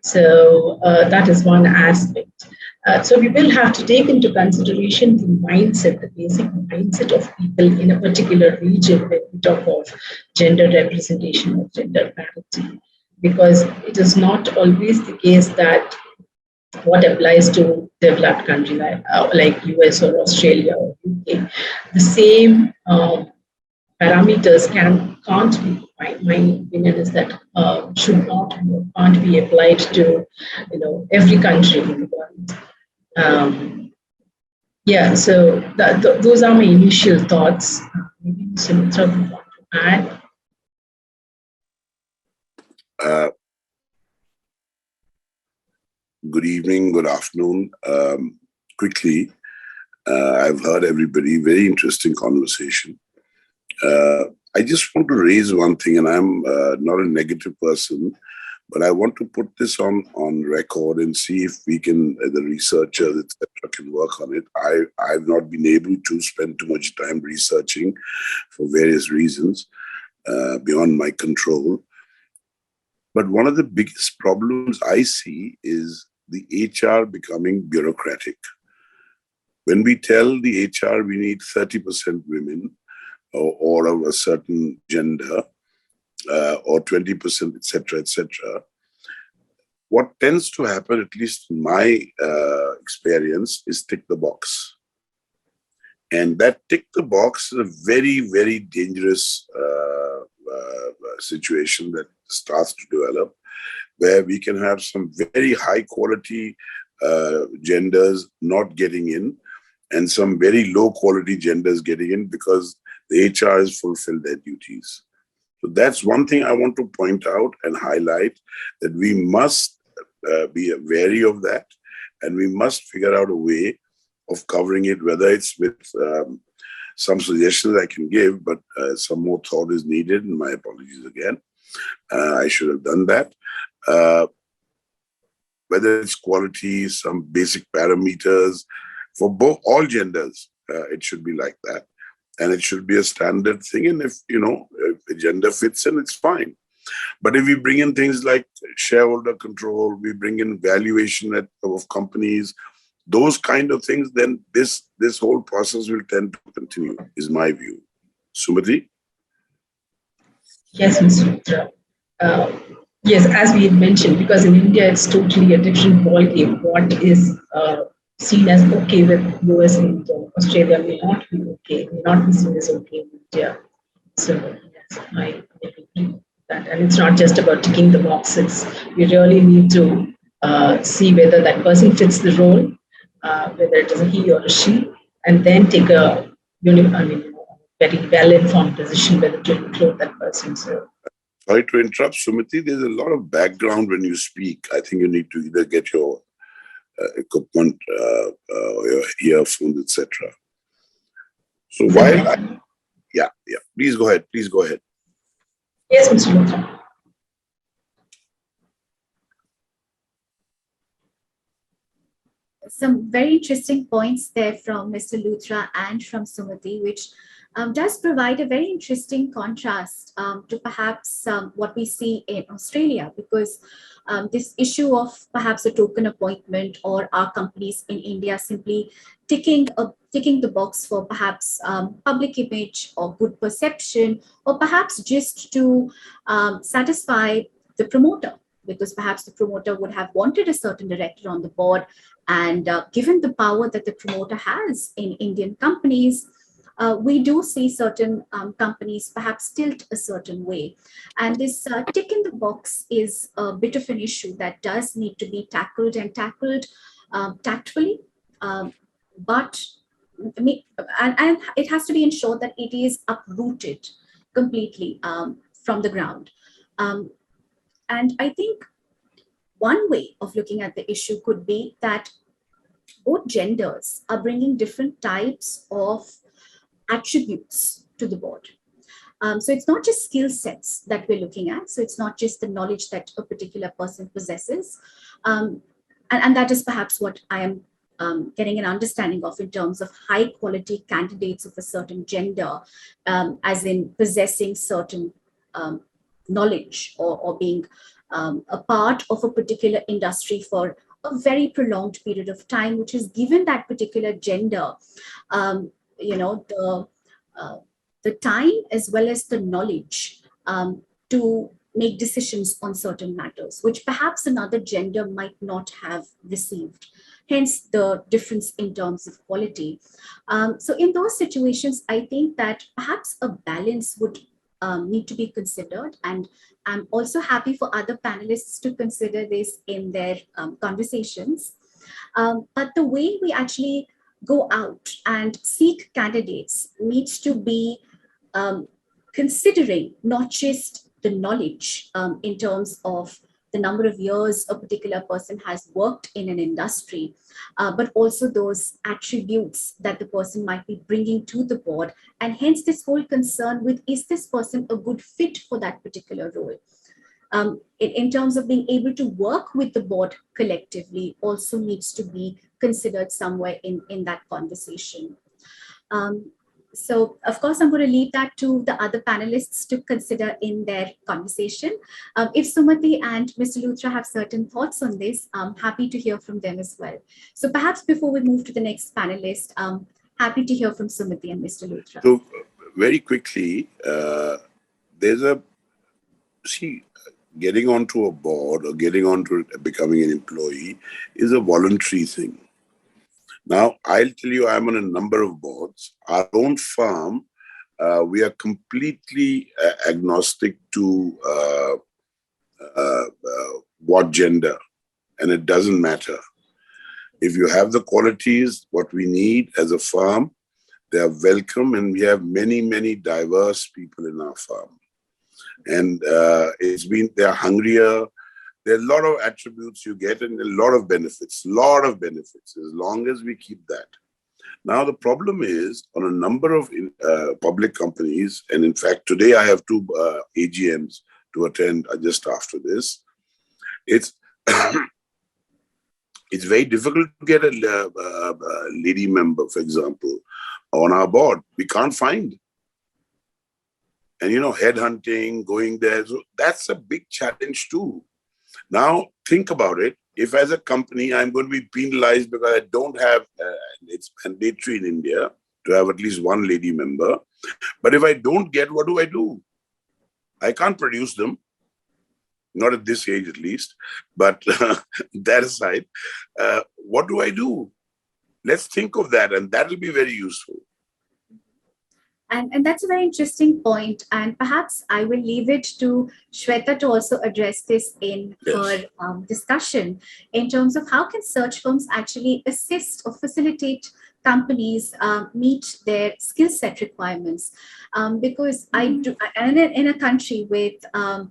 So that is one aspect. So we will have to take into consideration the mindset, the basic mindset of people in a particular region when we talk of gender representation or gender parity, because it is not always the case that what applies to developed countries like US or Australia or UK, the same parameters can't be. My opinion is that can't be applied to every country in the world. So those are my initial thoughts. Maybe Mr. Luthra would want to add. Good evening, good afternoon. Quickly, I've heard everybody, very interesting conversation. I just want to raise one thing, and I'm not a negative person, but I want to put this on record and see if we can, the researchers, etc., can work on it. I've not been able to spend too much time researching for various reasons beyond my control. But one of the biggest problems I see is the HR becoming bureaucratic. When we tell the HR we need 30% women or of a certain gender, or 20%, etc., etc., what tends to happen, at least in my experience, is tick the box. And that tick the box is a very, very dangerous situation that starts to develop, where we can have some very high quality genders not getting in and some very low quality genders getting in because the HR has fulfilled their duties. So that's one thing I want to point out and highlight, that we must be wary of that, and we must figure out a way of covering it, whether it's with some suggestions I can give, but some more thought is needed, and my apologies again. I should have done that. Whether it's quality, some basic parameters for both all genders, it should be like that. And it should be a standard thing. And if the gender fits in, it's fine. But if we bring in things like shareholder control, we bring in valuation of companies, those kind of things, then this whole process will tend to continue, is my view. Sumati? Yes, Mr. Luthra. Yes, as we had mentioned, because in India it's totally a different ballgame. What is seen as okay with US and Australia may not be okay, may not be seen as okay in India. So yes, I agree with that. And it's not just about ticking the boxes. We really need to see whether that person fits the role, whether it is a he or a she, and then take a very well-informed decision whether to include that person. So. Sorry to interrupt, Sumati. There's a lot of background when you speak. I think you need to either get your equipment, your earphones, etc. So while please go ahead. Please go ahead. Yes, Mr. Luthra. Some very interesting points there from Mr. Luthra and from Sumati, which does provide a very interesting contrast to perhaps what we see in Australia, because this issue of perhaps a token appointment or our companies in India simply ticking the box for perhaps public image or good perception, or perhaps just to satisfy the promoter, because perhaps the promoter would have wanted a certain director on the board, and given the power that the promoter has in Indian companies, we do see certain companies perhaps tilt a certain way. And this tick in the box is a bit of an issue that does need to be tackled tactfully, but and it has to be ensured that it is uprooted completely from the ground. And I think one way of looking at the issue could be that both genders are bringing different types of attributes to the board. So it's not just skill sets that we're looking at. So it's not just the knowledge that a particular person possesses. And that is perhaps what I am getting an understanding of in terms of high quality candidates of a certain gender, as in possessing certain knowledge or being a part of a particular industry for a very prolonged period of time, which is given that particular gender, the time as well as the knowledge to make decisions on certain matters, which perhaps another gender might not have received. Hence the difference in terms of quality. So in those situations, I think that perhaps a balance would need to be considered. And I'm also happy for other panelists to consider this in their conversations. But the way we actually go out and seek candidates needs to be considering not just the knowledge in terms of the number of years a particular person has worked in an industry, but also those attributes that the person might be bringing to the board. And hence this whole concern with, is this person a good fit for that particular role? In terms of being able to work with the board collectively also needs to be considered somewhere in that conversation. So, of course, I'm going to leave that to the other panelists to consider in their conversation. If Sumati and Mr. Luthra have certain thoughts on this, I'm happy to hear from them as well. So perhaps before we move to the next panelist, I'm happy to hear from Sumati and Mr. Luthra. So very quickly, getting onto a board or getting onto becoming an employee is a voluntary thing. Now, I'll tell you, I'm on a number of boards. Our own firm, we are completely agnostic to what gender, and it doesn't matter. If you have the qualities, what we need as a firm, they are welcome, and we have many, many diverse people in our firm. And they're hungrier. There are a lot of attributes you get and a lot of benefits, as long as we keep that. Now, the problem is on a number of public companies, and in fact, today I have two AGMs to attend just after this. It's it's very difficult to get a lady member, for example, on our board. We can't find. And, headhunting, going there, so that's a big challenge too. Now, think about it. If as a company, I'm going to be penalized because I don't have, it's mandatory in India to have at least one lady member. But if I don't get, what do? I can't produce them. Not at this age, at least. But that aside, what do? Let's think of that, and that will be very useful. And that's a very interesting point. And perhaps I will leave it to Shweta to also address this in her discussion in terms of how can search firms actually assist or facilitate companies meet their skill set requirements. Because I do, and in a country with a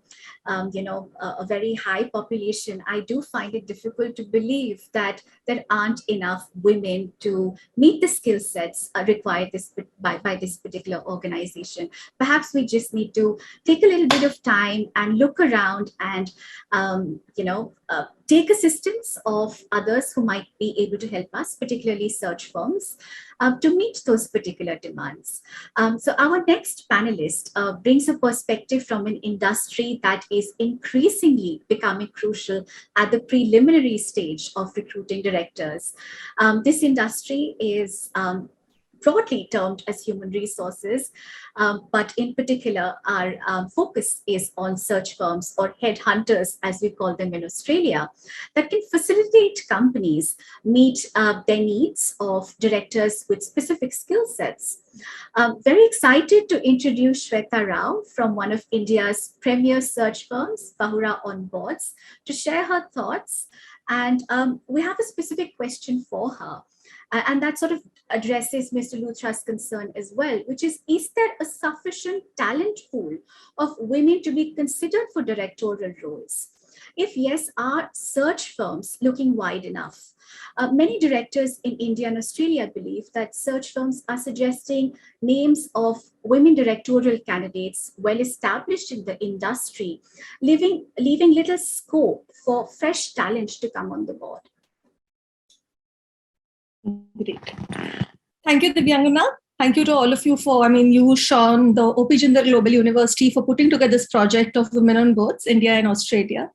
very high population, I do find it difficult to believe that there aren't enough women to meet the skill sets required by this particular organization. Perhaps we just need to take a little bit of time and look around and take assistance of others who might be able to help us, particularly search firms, to meet those particular demands. So our next panelist brings a perspective from an industry that is increasingly becoming crucial at the preliminary stage of recruiting directors. This industry is broadly termed as human resources, but in particular, our focus is on search firms or headhunters, as we call them in Australia, that can facilitate companies meet their needs of directors with specific skill sets. Very excited to introduce Shweta Rao from one of India's premier search firms, Vahura OnBoard, to share her thoughts. And we have a specific question for her. And that sort of addresses Mr. Luthra's concern as well, which is there a sufficient talent pool of women to be considered for directorial roles? If yes, are search firms looking wide enough? Many directors in India and Australia believe that search firms are suggesting names of women directorial candidates well established in the industry, leaving little scope for fresh talent to come on the board. Great. Thank you, Divyangana. Thank you to all of you for, you, Sean, the OP Jindal Global University for putting together this project of Women on Boards, India and Australia.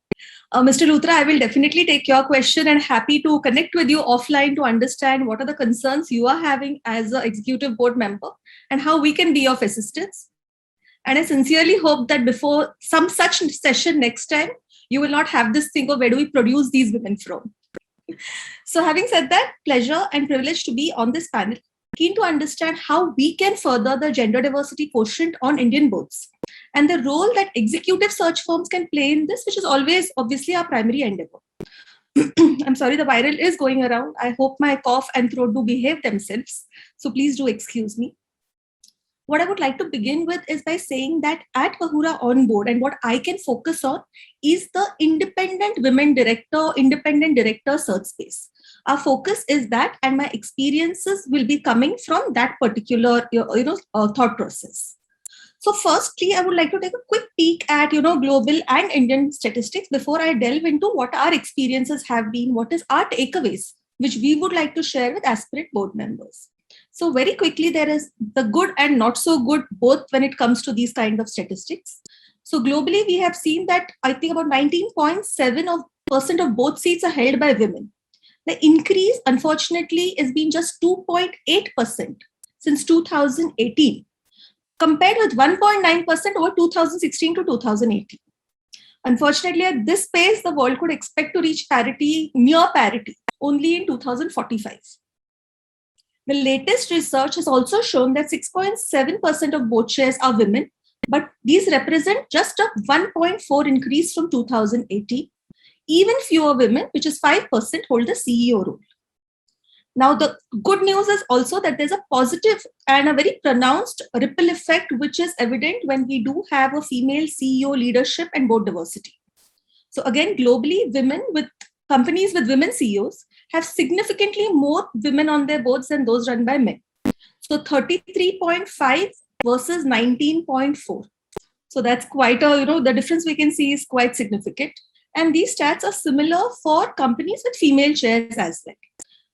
Mr. Luthra, I will definitely take your question and happy to connect with you offline to understand what are the concerns you are having as an executive board member and how we can be of assistance. And I sincerely hope that before some such session next time, you will not have this thing of where do we produce these women from. So having said that, pleasure and privilege to be on this panel, keen to understand how we can further the gender diversity quotient on Indian boards and the role that executive search firms can play in this, which is always obviously our primary endeavor. I'm sorry, the viral is going around. I hope my cough and throat do behave themselves. So please do excuse me. What I would like to begin with is by saying that at Vahura OnBoard, and what I can focus on is the independent women director, independent director search space. Our focus is that, and my experiences will be coming from that particular thought process. So firstly, I would like to take a quick peek at global and Indian statistics before I delve into what our experiences have been, what is our takeaways, which we would like to share with aspirant board members. So very quickly, there is the good and not so good, both when it comes to these kind of statistics. So globally, we have seen that I think about 19.7% of both seats are held by women. The increase, unfortunately, has been just 2.8% since 2018, compared with 1.9% over 2016 to 2018. Unfortunately, at this pace, the world could expect to reach parity, near parity, only in 2045. The latest research has also shown that 6.7% of board chairs are women, but these represent just a 1.4 increase from 2018. Even fewer women, which is 5%, hold the CEO role. Now, the good news is also that there's a positive and a very pronounced ripple effect, which is evident when we do have a female CEO leadership and board diversity. So again, globally, women with companies with women CEOs have significantly more women on their boards than those run by men. So 33.5 versus 19.4. So that's quite a, the difference we can see is quite significant. And these stats are similar for companies with female chairs as well.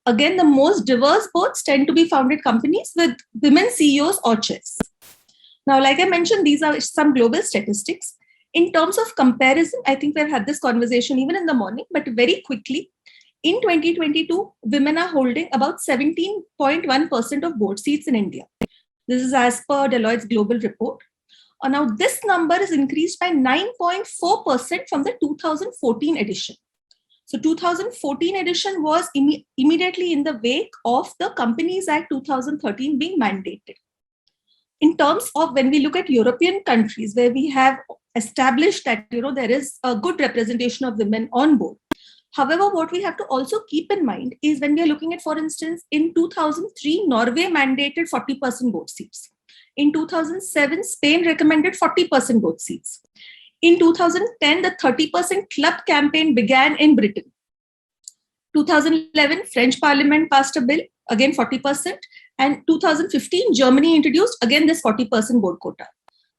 Again, the most diverse boards tend to be found at companies with women CEOs or chairs. Now, like I mentioned, these are some global statistics. In terms of comparison, I think we've had this conversation even in the morning, but very quickly, in 2022, women are holding about 17.1% of board seats in India. This is as per Deloitte's global report. Now, this number is increased by 9.4% from the 2014 edition. So 2014 edition was immediately in the wake of the Companies Act 2013 being mandated. In terms of when we look at European countries where we have established that there is a good representation of women on board. However, what we have to also keep in mind is when we are looking at, for instance, in 2003, Norway mandated 40% board seats. In 2007, Spain recommended 40% board seats. In 2010, the 30% club campaign began in Britain. 2011, French Parliament passed a bill, again 40%. And 2015, Germany introduced, again, this 40% board quota.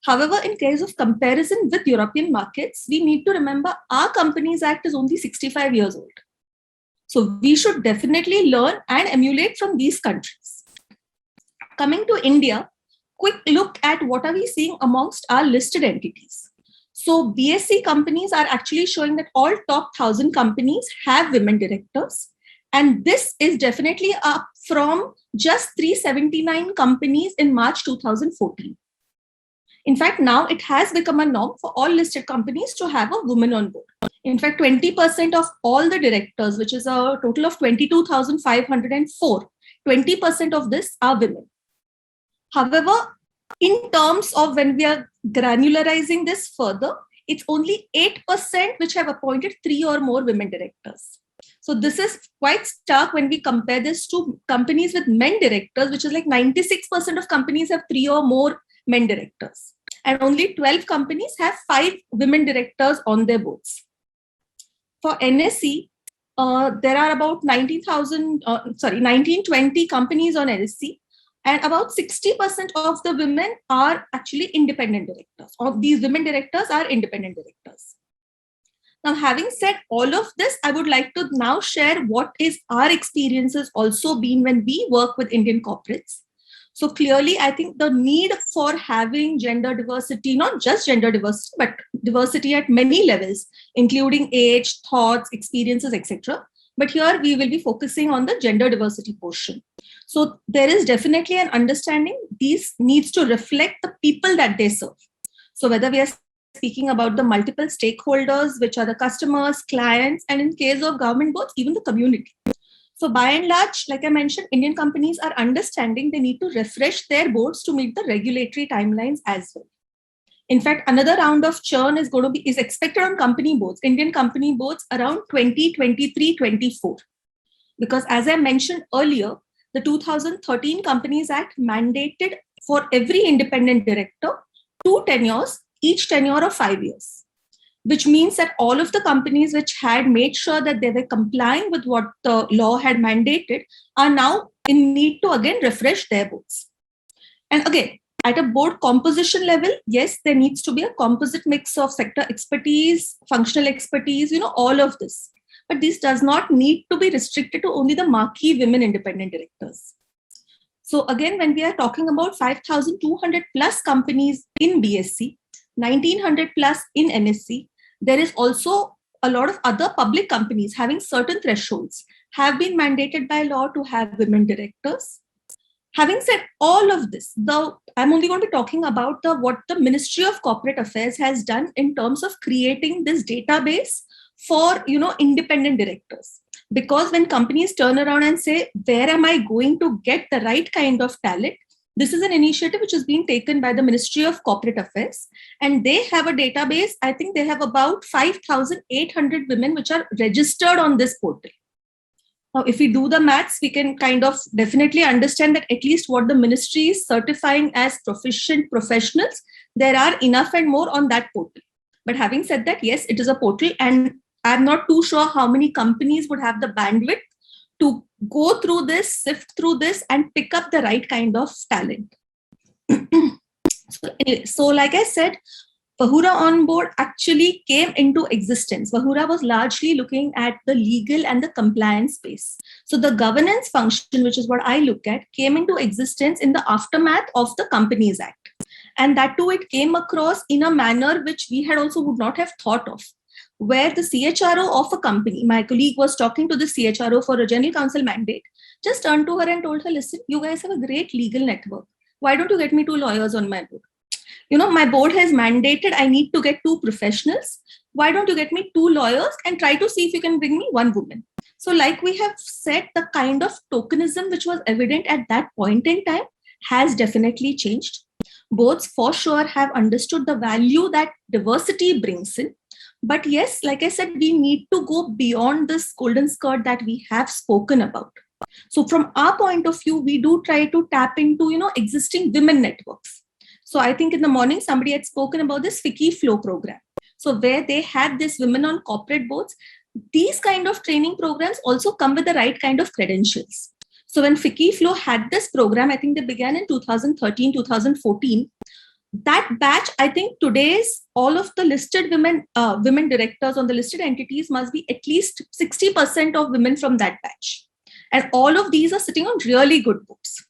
However, in case of comparison with European markets, we need to remember our Companies Act is only 65 years old. So we should definitely learn and emulate from these countries. Coming to India, quick look at what are we seeing amongst our listed entities. So BSE companies are actually showing that all top 1,000 companies have women directors. And this is definitely up from just 379 companies in March 2014. In fact, now it has become a norm for all listed companies to have a woman on board. In fact, 20% of all the directors, which is a total of 22,504, 20% of this are women. However, in terms of when we are granularizing this further, it's only 8% which have appointed 3 or more women directors. So this is quite stark when we compare this to companies with men directors, which is like 96% of companies have 3 or more men directors. And only 12 companies have 5 women directors on their boards. For NSE, there are about 1920 companies on NSE, and about 60% of the women are actually independent directors. Of these women directors are independent directors. Now, having said all of this, I would like to now share what is our experiences also been when we work with Indian corporates. So clearly, I think the need for having gender diversity, not just gender diversity, but diversity at many levels, including age, thoughts, experiences, etc. But here we will be focusing on the gender diversity portion. So there is definitely an understanding these needs to reflect the people that they serve. So whether we are speaking about the multiple stakeholders, which are the customers, clients, and in case of government boards, even the community. So by and large, like I mentioned, Indian companies are understanding they need to refresh their boards to meet the regulatory timelines as well. In fact, another round of churn is expected on company boards, Indian company boards around 2023-24. Because as I mentioned earlier, the 2013 Companies Act mandated for every independent director 2 tenures, each tenure of 5 years, which means that all of the companies which had made sure that they were complying with what the law had mandated are now in need to again refresh their boards. And again, at a board composition level, yes, there needs to be a composite mix of sector expertise, functional expertise, all of this. But this does not need to be restricted to only the marquee women independent directors. So again, when we are talking about 5,200 plus companies in BSE, 1,900 plus in NSE, there is also a lot of other public companies having certain thresholds have been mandated by law to have women directors. Having said all of this, I'm only going to be talking about what the Ministry of Corporate Affairs has done in terms of creating this database for independent directors. Because when companies turn around and say, where am I going to get the right kind of talent? This is an initiative which is being taken by the Ministry of Corporate Affairs. And they have a database. I think they have about 5,800 women which are registered on this portal. Now, if we do the maths, we can kind of definitely understand that at least what the ministry is certifying as proficient professionals, there are enough and more on that portal. But having said that, yes, it is a portal, and I'm not too sure how many companies would have the bandwidth to go through this, sift through this, and pick up the right kind of talent. So like I said, Vahura OnBoard actually came into existence. Vahura was largely looking at the legal and the compliance space. So the governance function, which is what I look at, came into existence in the aftermath of the Companies Act. And that too, it came across in a manner which we had also would not have thought of, where the CHRO of a company, my colleague was talking to the CHRO for a general counsel mandate, just turned to her and told her, listen, you guys have a great legal network. Why don't you get me 2 lawyers on my board? My board has mandated I need to get 2 professionals. Why don't you get me 2 lawyers and try to see if you can bring me 1 woman? So like we have said, the kind of tokenism which was evident at that point in time has definitely changed. Boards for sure have understood the value that diversity brings in. But yes, like I said, we need to go beyond this golden skirt that we have spoken about. So from our point of view, we do try to tap into, existing women networks. So I think in the morning, somebody had spoken about this FICCI Flow program. So where they had this women on corporate boards, these kind of training programs also come with the right kind of credentials. So when FICCI Flow had this program, I think they began in 2013, 2014. That batch, I think today's all of the listed women directors on the listed entities must be at least 60% of women from that batch. And all of these are sitting on really good books.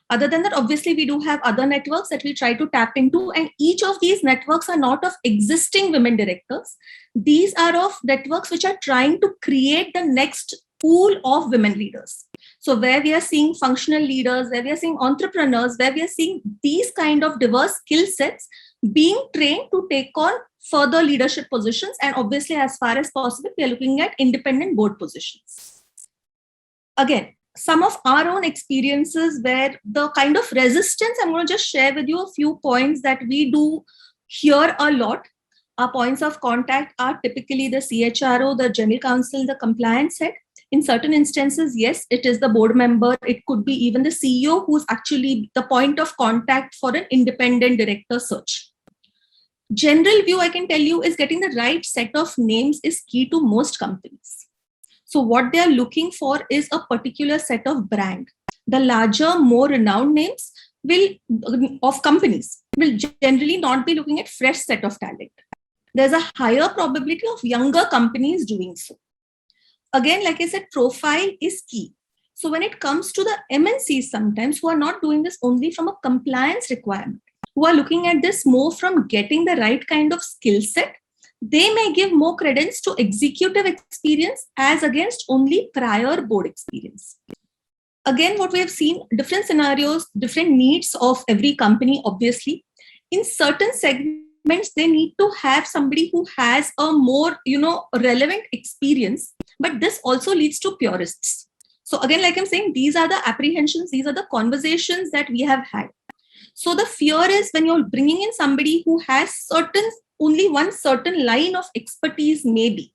Other than that, obviously, we do have other networks that we try to tap into. And each of these networks are not of existing women directors. These are of networks which are trying to create the next pool of women leaders. So where we are seeing functional leaders, where we are seeing entrepreneurs, where we are seeing these kind of diverse skill sets being trained to take on further leadership positions. And obviously, as far as possible, we are looking at independent board positions. Again, some of our own experiences where the kind of resistance, I'm going to just share with you a few points that we do hear a lot. Our points of contact are typically the CHRO, the general counsel, the compliance head. In certain instances, yes, it is the board member. It could be even the CEO who's actually the point of contact for an independent director search. General view, I can tell you, is getting the right set of names is key to most companies. So what they are looking for is a particular set of brand. The larger, more renowned names of companies will generally not be looking at fresh set of talent. There's a higher probability of younger companies doing so. Again, like I said, profile is key. So when it comes to the MNCs sometimes who are not doing this only from a compliance requirement, who are looking at this more from getting the right kind of skill set, they may give more credence to executive experience as against only prior board experience. Again, what we have seen, different scenarios, different needs of every company, obviously. In certain segments, they need to have somebody who has a more, relevant experience, but this also leads to purists. So again, like I'm saying, these are the apprehensions, these are the conversations that we have had. So the fear is when you're bringing in somebody who has only one certain line of expertise, maybe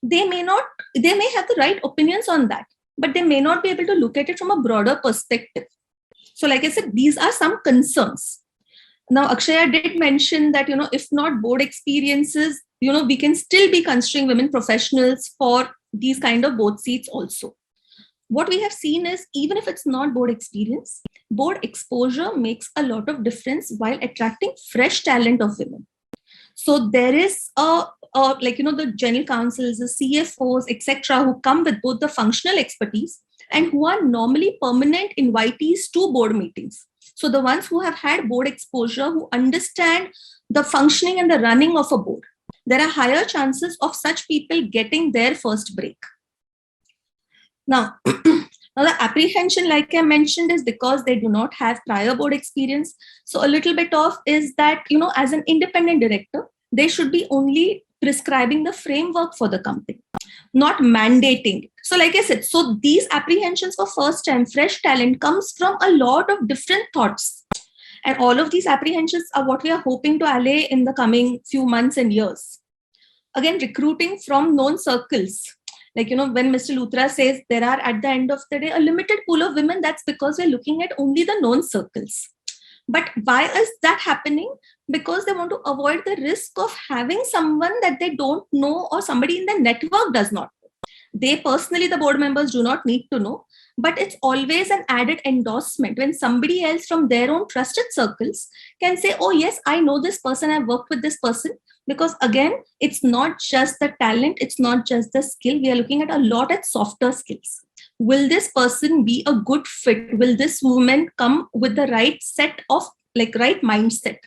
they may have the right opinions on that, but they may not be able to look at it from a broader perspective. So like I said, these are some concerns. Now, Akshaya did mention that, if not board experiences, we can still be considering women professionals for these kind of board seats also. What we have seen is, even if it's not board experience, board exposure makes a lot of difference while attracting fresh talent of women. So there is the general counsels, the CFOs, etc., who come with both the functional expertise and who are normally permanent invitees to board meetings. So the ones who have had board exposure, who understand the functioning and the running of a board, there are higher chances of such people getting their first break. Now, the apprehension, like I mentioned, is because they do not have prior board experience. So a little bit of is that, as an independent director, they should be only prescribing the framework for the company, not mandating it. So like I said, so these apprehensions for first time fresh talent comes from a lot of different thoughts. And all of these apprehensions are what we are hoping to allay in the coming few months and years. Again, recruiting from known circles. Like, when Mr. Luthra says there are at the end of the day a limited pool of women, that's because we're looking at only the known circles. But why is that happening? Because they want to avoid the risk of having someone that they don't know or somebody in the network does not know. They personally, the board members do not need to know, but it's always an added endorsement when somebody else from their own trusted circles can say, oh yes, I know this person, I've worked with this person. Because again, it's not just the talent, it's not just the skill. We are looking at a lot at softer skills. Will this person be a good fit? Will this woman come with the right set of, like, right mindset?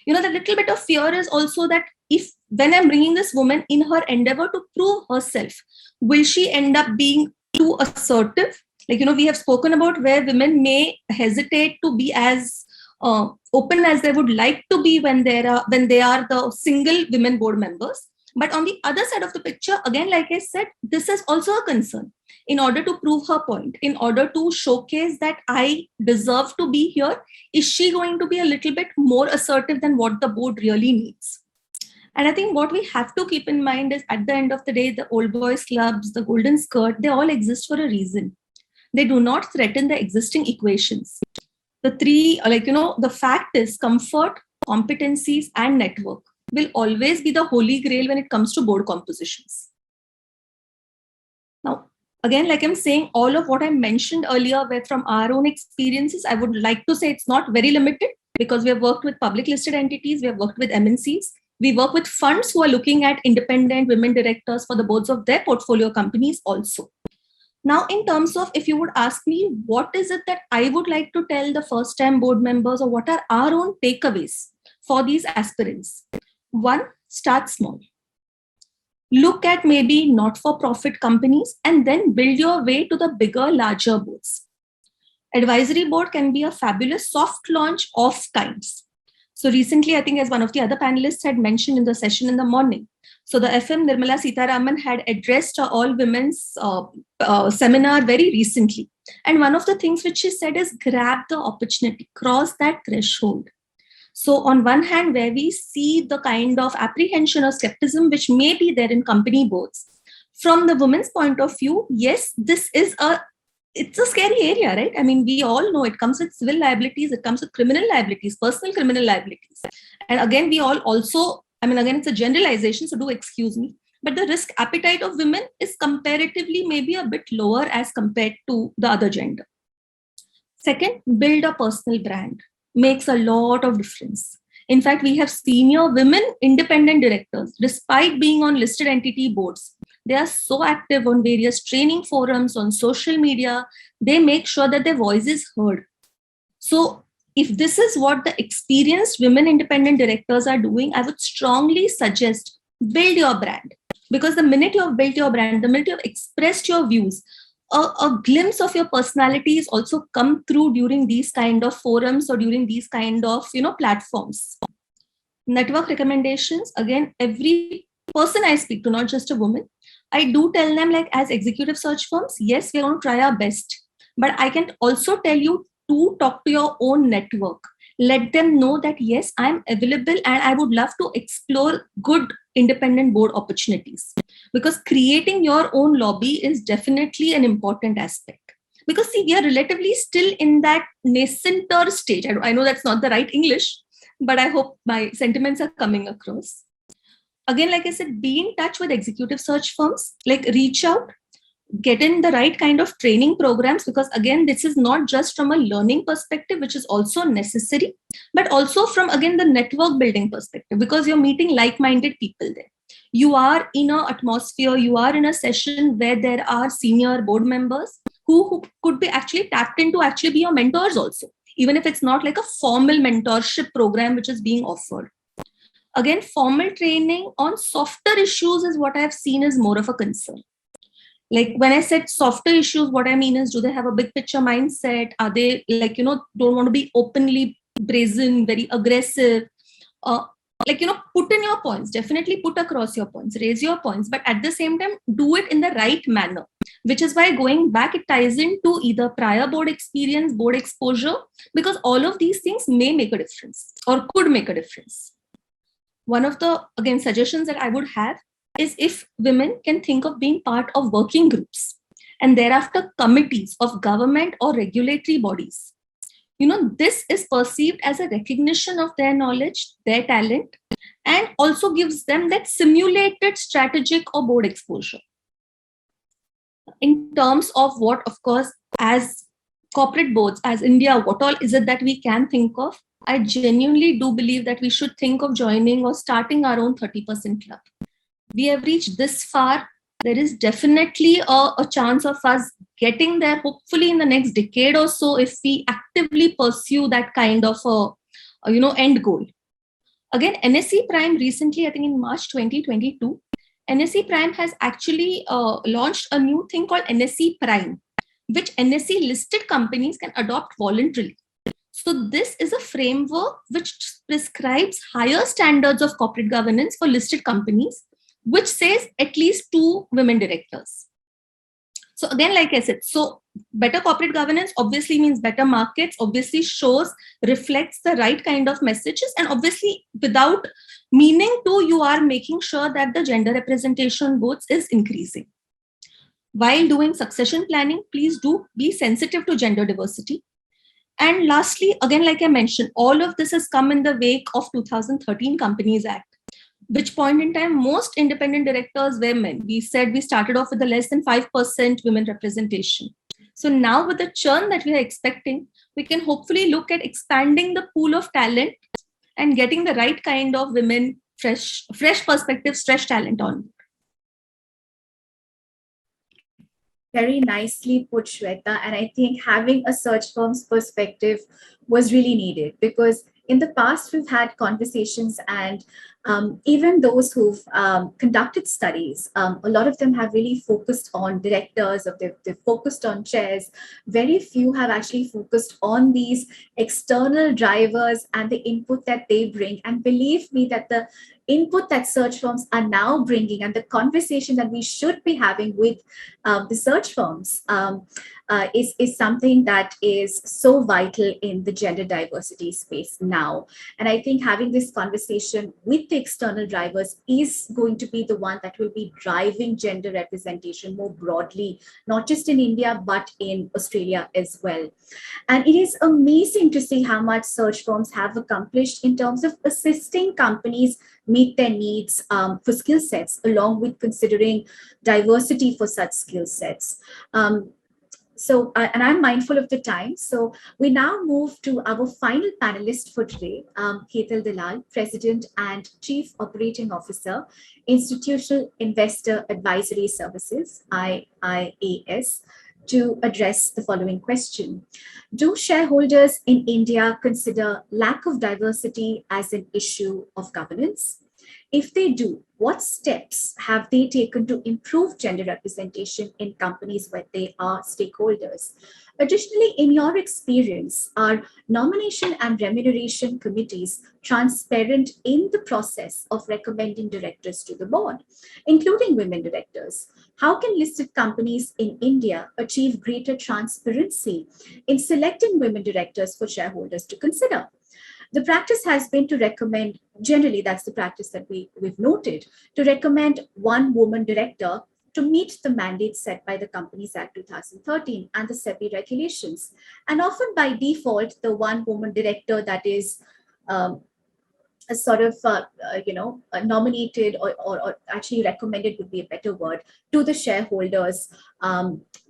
The little bit of fear is also that if when I'm bringing this woman in her endeavor to prove herself, will she end up being too assertive? We have spoken about where women may hesitate to be as open as they would like to be when they are the single women board members. But on the other side of the picture, again, like I said, this is also a concern. In order to prove her point, in order to showcase that I deserve to be here, is she going to be a little bit more assertive than what the board really needs? And I think what we have to keep in mind is, at the end of the day, the old boys clubs, the golden skirt, they all exist for a reason. They do not threaten the existing equations. The three, the fact is comfort, competencies, and network will always be the holy grail when it comes to board compositions. Now, again, like I'm saying, all of what I mentioned earlier were from our own experiences. I would like to say it's not very limited, because we have worked with public listed entities, we have worked with MNCs, we work with funds who are looking at independent women directors for the boards of their portfolio companies also. Now, in terms of, if you would ask me, what is it that I would like to tell the first-time board members, or what are our own takeaways for these aspirants? One, start small. Look at maybe not-for-profit companies and then build your way to the bigger, larger boards. Advisory board can be a fabulous soft launch of kinds. So recently, I think as one of the other panelists had mentioned in the session in the morning, so the FM Nirmala Sitharaman had addressed an all-women's seminar very recently. And one of the things which she said is grab the opportunity, cross that threshold. So on one hand, where we see the kind of apprehension or skepticism which may be there in company boards, from the women's point of view, yes, it's a scary area, right? I mean, we all know it comes with civil liabilities, it comes with criminal liabilities, personal criminal liabilities. And again, we all also, again, it's a generalization, so do excuse me, but the risk appetite of women is comparatively maybe a bit lower as compared to the other gender. Second, build a personal brand. Makes a lot of difference. In fact, we have senior women independent directors, despite being on listed entity boards. They are so active on various training forums, on social media. They make sure that their voice is heard. So if this is what the experienced women independent directors are doing, I would strongly suggest build your brand. Because the minute you have built your brand, the minute you have expressed your views, a glimpse of your personality is also come through during these kind of forums or during these kind of platforms. Network recommendations, again, every person I speak to, not just a woman, I do tell them, like, as executive search firms, yes, we're going to try our best, but I can also tell you to talk to your own network. Let them know that yes, I'm available and I would love to explore good independent board opportunities. Because creating your own lobby is definitely an important aspect. Because see, we are relatively still in that nascenter stage. I know that's not the right English, but I hope my sentiments are coming across. Again, like I said, be in touch with executive search firms, like reach out, get in the right kind of training programs, because again, this is not just from a learning perspective, which is also necessary, but also from, again, the network building perspective, because you're meeting like-minded people there. You are in an atmosphere, you are in a session where there are senior board members who could be actually tapped in to actually be your mentors also, even if it's not like a formal mentorship program which is being offered. Again, formal training on softer issues is what I've seen is more of a concern. Like when I said softer issues, what I mean is, do they have a big picture mindset? Are they don't want to be openly brazen, very aggressive? Put in your points, definitely put across your points, raise your points, but at the same time, do it in the right manner, which is why going back, it ties into either prior board experience, board exposure, because all of these things may make a difference or could make a difference. One of the, again, suggestions that I would have is if women can think of being part of working groups and thereafter committees of government or regulatory bodies. This is perceived as a recognition of their knowledge, their talent, and also gives them that simulated strategic or board exposure. in terms of what, of course, as corporate boards, as India, what all is it that we can think of? I genuinely do believe that we should think of joining or starting our own 30% club. We have reached this far. There is definitely a chance of us getting there, hopefully in the next decade or so, if we actively pursue that kind of end goal. Again, NSE Prime recently, I think in March 2022, NSE Prime has actually launched a new thing called NSE Prime, which NSE listed companies can adopt voluntarily. So this is a framework which prescribes higher standards of corporate governance for listed companies, which says at least 2 women directors. So again, like I said, so better corporate governance obviously means better markets, obviously reflects the right kind of messages, and obviously without meaning to, you are making sure that the gender representation boards is increasing. While doing succession planning, please do be sensitive to gender diversity. And lastly, again, like I mentioned, all of this has come in the wake of 2013 Companies Act, which point in time, most independent directors were men. We said we started off with a less than 5% women representation. So now with the churn that we are expecting, we can hopefully look at expanding the pool of talent and getting the right kind of women, fresh perspectives, fresh talent on. Very nicely put, Shweta. And I think having a search firm's perspective was really needed, because in the past, we've had conversations, and even those who've conducted studies, a lot of them have really focused on directors, or they've focused on chairs. Very few have actually focused on these external drivers and the input that they bring. And believe me that the input that search firms are now bringing, and the conversation that we should be having with the search firms is something that is so vital in the gender diversity space now. And I think having this conversation with the external drivers is going to be the one that will be driving gender representation more broadly, not just in India, but in Australia as well. And it is amazing to see how much search firms have accomplished in terms of assisting companies meet their needs for skill sets, along with considering diversity for such skill sets. And I'm mindful of the time. So we now move to our final panelist for today, Hetal Dalal, President and Chief Operating Officer, Institutional Investor Advisory Services, IiAS, to address the following question. Do shareholders in India consider lack of diversity as an issue of governance? If they do, what steps have they taken to improve gender representation in companies where they are stakeholders? Additionally, in your experience, are nomination and remuneration committees transparent in the process of recommending directors to the board, including women directors? How can listed companies in India achieve greater transparency in selecting women directors for shareholders to consider? The practice has been to recommend, generally that's the practice that we've noted, to recommend one woman director to meet the mandate set by the Companies Act 2013 and the SEBI regulations. And often by default, the one woman director that is nominated or actually recommended would be a better word to the shareholders.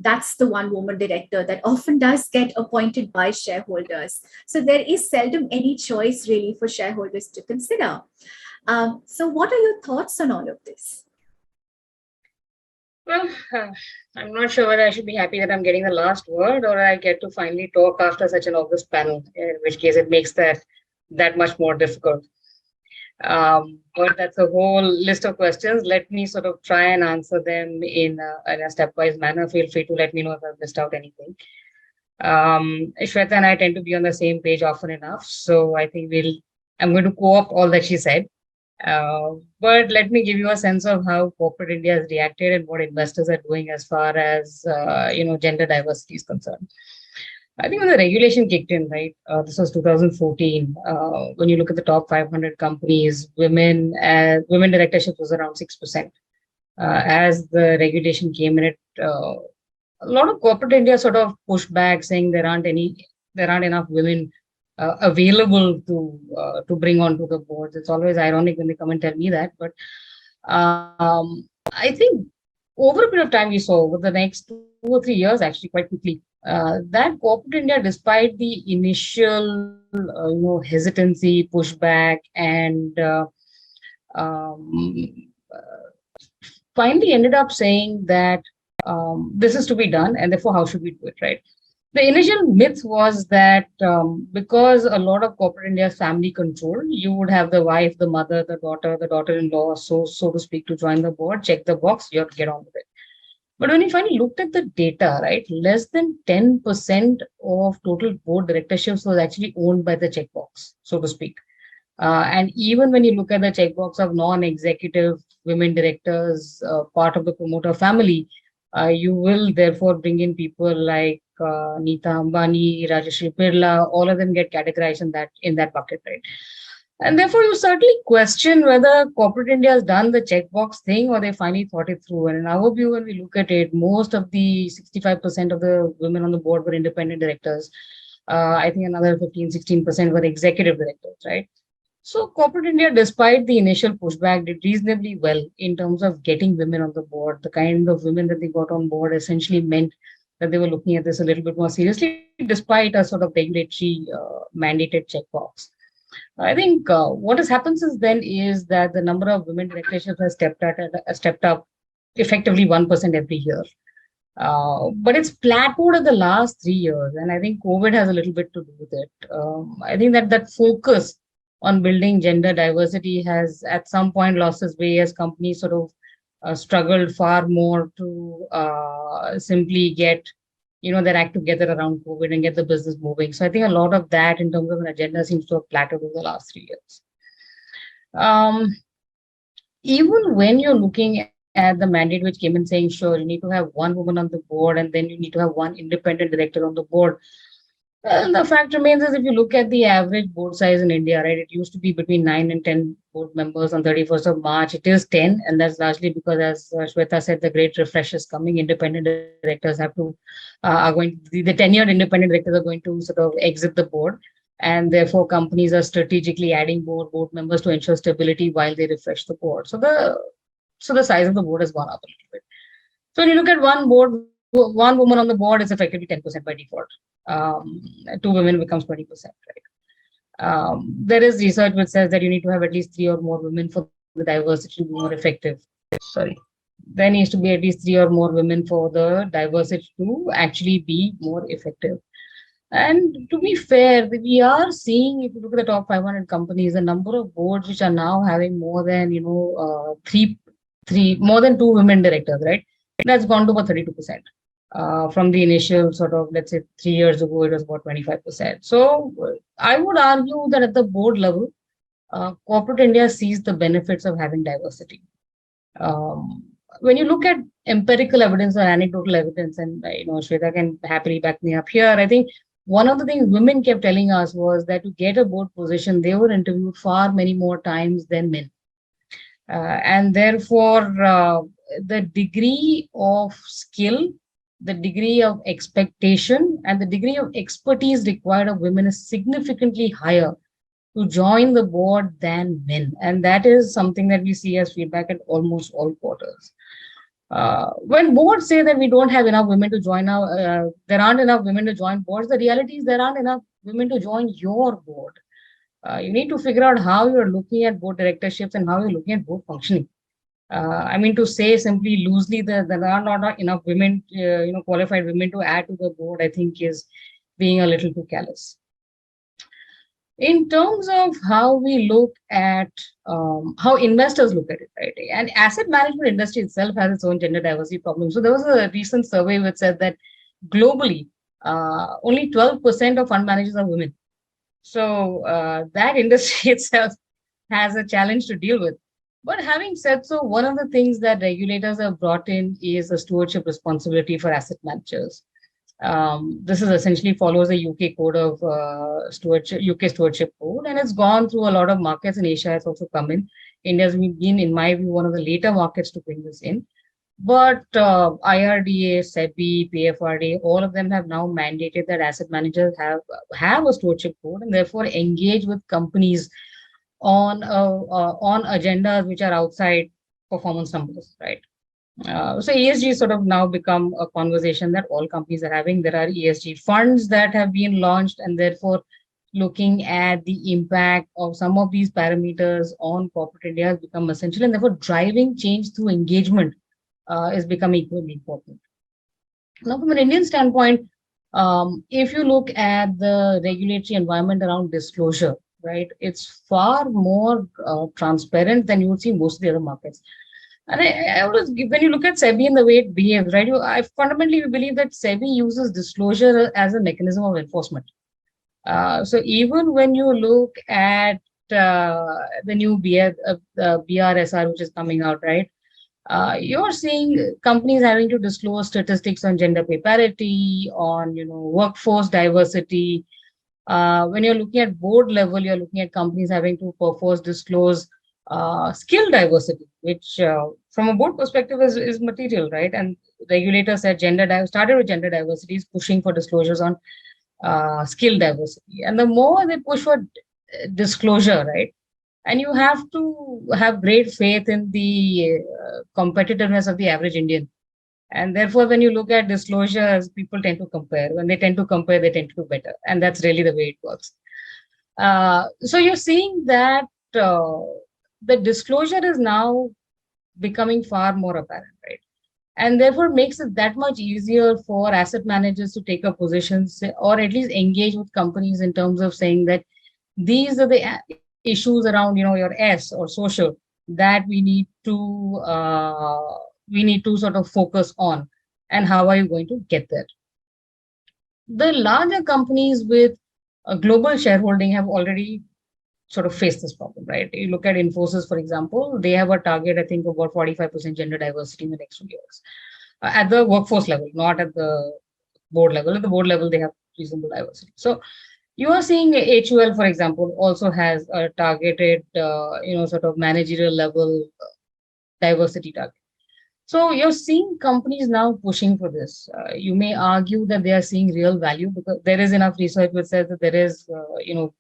That's the one woman director that often does get appointed by shareholders. So there is seldom any choice really for shareholders to consider. So what are your thoughts on all of this? Well, I'm not sure whether I should be happy that I'm getting the last word, or I get to finally talk after such an august panel, in which case it makes that much more difficult. But that's a whole list of questions. Let me sort of try and answer them in a stepwise manner. Feel free to let me know if I've missed out anything. Shweta and I tend to be on the same page often enough, so I think I'm going to co-opt all that she said. But let me give you a sense of how corporate India has reacted and what investors are doing as far as gender diversity is concerned. I think when the regulation kicked in, right, this was 2014. When you look at the top 500 companies, women directorship was around 6%. As the regulation came in, a lot of corporate India sort of pushed back, saying there aren't enough women available to bring onto the boards. It's always ironic when they come and tell me that, but I think over a period of time, we saw over the next 2 or 3 years, actually quite quickly, that corporate India, despite the initial, hesitancy, pushback, and finally ended up saying that this is to be done, and therefore, how should we do it, right? The initial myth was that because a lot of corporate India is family controlled, you would have the wife, the mother, the daughter-in-law, so to speak, to join the board, check the box, you have to get on with it. But when you finally looked at the data, right, less than 10% of total board directorships was actually owned by the checkbox, so to speak. And even when you look at the checkbox of non-executive women directors, part of the promoter family, you will therefore bring in people like Neeta Ambani, Rajashri Birla, all of them get categorized in that bucket, right? And therefore, you certainly question whether corporate India has done the checkbox thing or they finally thought it through. And in our view, when we look at it, most of the 65% of the women on the board were independent directors. I think another 15-16% were executive directors, right? So corporate India, despite the initial pushback, did reasonably well in terms of getting women on the board. The kind of women that they got on board essentially meant that they were looking at this a little bit more seriously, despite a sort of regulatory mandated checkbox. I think what has happened since then is that the number of women directorships has stepped up effectively 1% every year. But it's plateaued in the last 3 years, and I think COVID has a little bit to do with it. I think that focus on building gender diversity has at some point lost its way as companies sort of struggled far more to simply get their act together around COVID and get the business moving. So I think a lot of that in terms of an agenda seems to have plateaued over the last 3 years. Even when you're looking at the mandate which came in saying, sure, you need to have one woman on the board and then you need to have one independent director on the board. Well, the fact remains is if you look at the average board size in India, right, it used to be between 9 and 10 board members on 31st of March. It is 10, and that's largely because, as Shweta said, the great refresh is coming. Independent directors the tenured independent directors are going to sort of exit the board, and therefore companies are strategically adding board members to ensure stability while they refresh the board. So the size of the board has gone up a little bit. So when you look at one woman on the board is effectively 10% by default. 2 women becomes 20%, right? There is research which says that you need to have at least 3 or more women for the diversity to be more effective. There needs to be at least 3 or more women for the diversity to actually be more effective. And to be fair, we are seeing, if you look at the top 500 companies, the number of boards which are now having more than more than 2 women directors, right? That's gone to about 32%. From the initial sort of, let's say 3 years ago, it was about 25%. So I would argue that at the board level, corporate India sees the benefits of having diversity. When you look at empirical evidence or anecdotal evidence, and Shweta can happily back me up here, I think one of the things women kept telling us was that to get a board position, they were interviewed far many more times than men. And therefore, the degree of skill, the degree of expectation, and the degree of expertise required of women is significantly higher to join the board than men. And that is something that we see as feedback at almost all quarters. When boards say that we don't have enough women to join there aren't enough women to join boards, the reality is there aren't enough women to join your board. You need to figure out how you're looking at board directorships and how you're looking at board functioning. I mean, to say simply loosely that there are not enough women, qualified women to add to the board, I think is being a little too callous. In terms of how we look at how investors look at it, right? And asset management industry itself has its own gender diversity problem. So there was a recent survey which said that globally, only 12% of fund managers are women. So that industry itself has a challenge to deal with. But having said so, one of the things that regulators have brought in is a stewardship responsibility for asset managers. This is essentially follows the UK code of UK stewardship code, and it's gone through a lot of markets in Asia. Has also come in. India's been, in my view, one of the later markets to bring this in. But IRDA, SEBI, PFRDA, all of them have now mandated that asset managers have a stewardship code and therefore engage with companies on agendas which are outside performance numbers, right? So ESG has sort of now become a conversation that all companies are having. There are ESG funds that have been launched, and therefore looking at the impact of some of these parameters on corporate India has become essential, and therefore driving change through engagement is becoming equally important. Now, from an Indian standpoint, if you look at the regulatory environment around disclosure, right, it's far more transparent than you would see in most of the other markets. And I always, when you look at SEBI and the way it behaves, right, I fundamentally believe that SEBI uses disclosure as a mechanism of enforcement. So even when you look at the new BRSR, which is coming out, right, you're seeing companies having to disclose statistics on gender pay parity, on workforce diversity. When you're looking at board level, you're looking at companies having to perforce disclose skill diversity, which from a board perspective is material, right? And regulators said started with gender diversity, is pushing for disclosures on skill diversity. And the more they push for disclosure, right? And you have to have great faith in the competitiveness of the average Indian. And therefore, when you look at disclosures, people tend to compare. When they tend to compare, they tend to do better. And that's really the way it works. So you're seeing that the disclosure is now becoming far more apparent, right? And therefore makes it that much easier for asset managers to take up positions or at least engage with companies in terms of saying that these are the issues around your S or social that we need to sort of focus on, and how are you going to get there. The larger companies with a global shareholding have already sort of faced this problem, right? You look at Infosys, for example, they have a target, I think, of about 45% gender diversity in the next 2 years at the workforce level, not at the board level. At the board level, they have reasonable diversity. So you are seeing HUL, for example, also has a targeted, sort of managerial level diversity target. So you're seeing companies now pushing for this. You may argue that they are seeing real value because there is enough research which says that there is,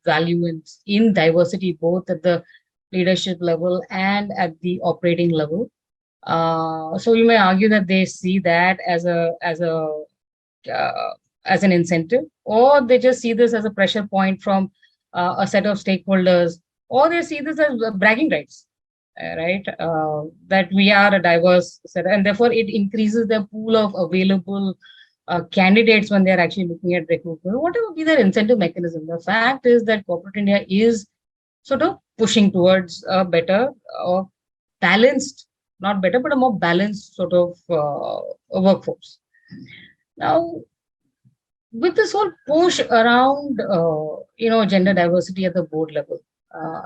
value in diversity, both at the leadership level and at the operating level. So you may argue that they see that as an incentive, or they just see this as a pressure point from a set of stakeholders, or they see this as bragging rights. Right, that we are a diverse set, and therefore it increases the pool of available candidates when they're actually looking at recruitment. Whatever be their incentive mechanism, the fact is that corporate India is sort of pushing towards a better or balanced, not better, but a more balanced sort of workforce. Now, with this whole push around, gender diversity at the board level,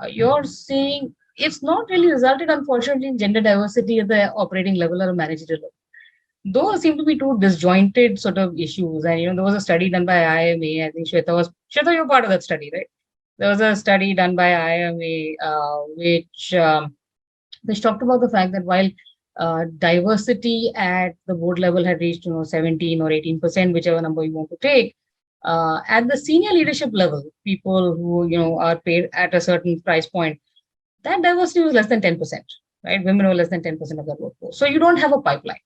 you're seeing it's not really resulted, unfortunately, in gender diversity at the operating level or managerial level. Those seem to be two disjointed sort of issues. And, there was a study done by IiAS. I think Shweta, you're part of that study, right? There was a study done by IiAS, which talked about the fact that while diversity at the board level had reached, 17 or 18%, whichever number you want to take, at the senior leadership level, people who, are paid at a certain price point, that diversity was less than 10%, right? Women were less than 10% of that workforce. So you don't have a pipeline.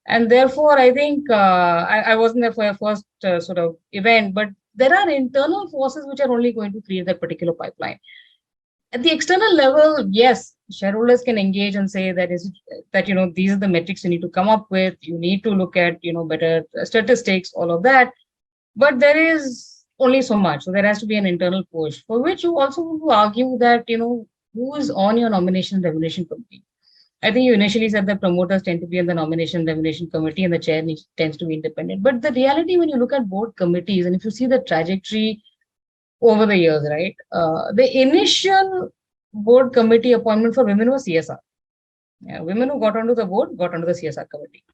And therefore, I think I wasn't there for a first sort of event, but there are internal forces which are only going to create that particular pipeline. At the external level, yes, shareholders can engage and say that these are the metrics you need to come up with. You need to look at, better statistics, all of that. But there is only so much. So there has to be an internal push, for which you also want to argue that, who is on your nomination remuneration committee. I think you initially said that promoters tend to be on the nomination remuneration committee and the chair tends to be independent. But the reality, when you look at board committees, and if you see the trajectory over the years, right, the initial board committee appointment for women was CSR. Yeah, women who got onto the board got onto the CSR committee.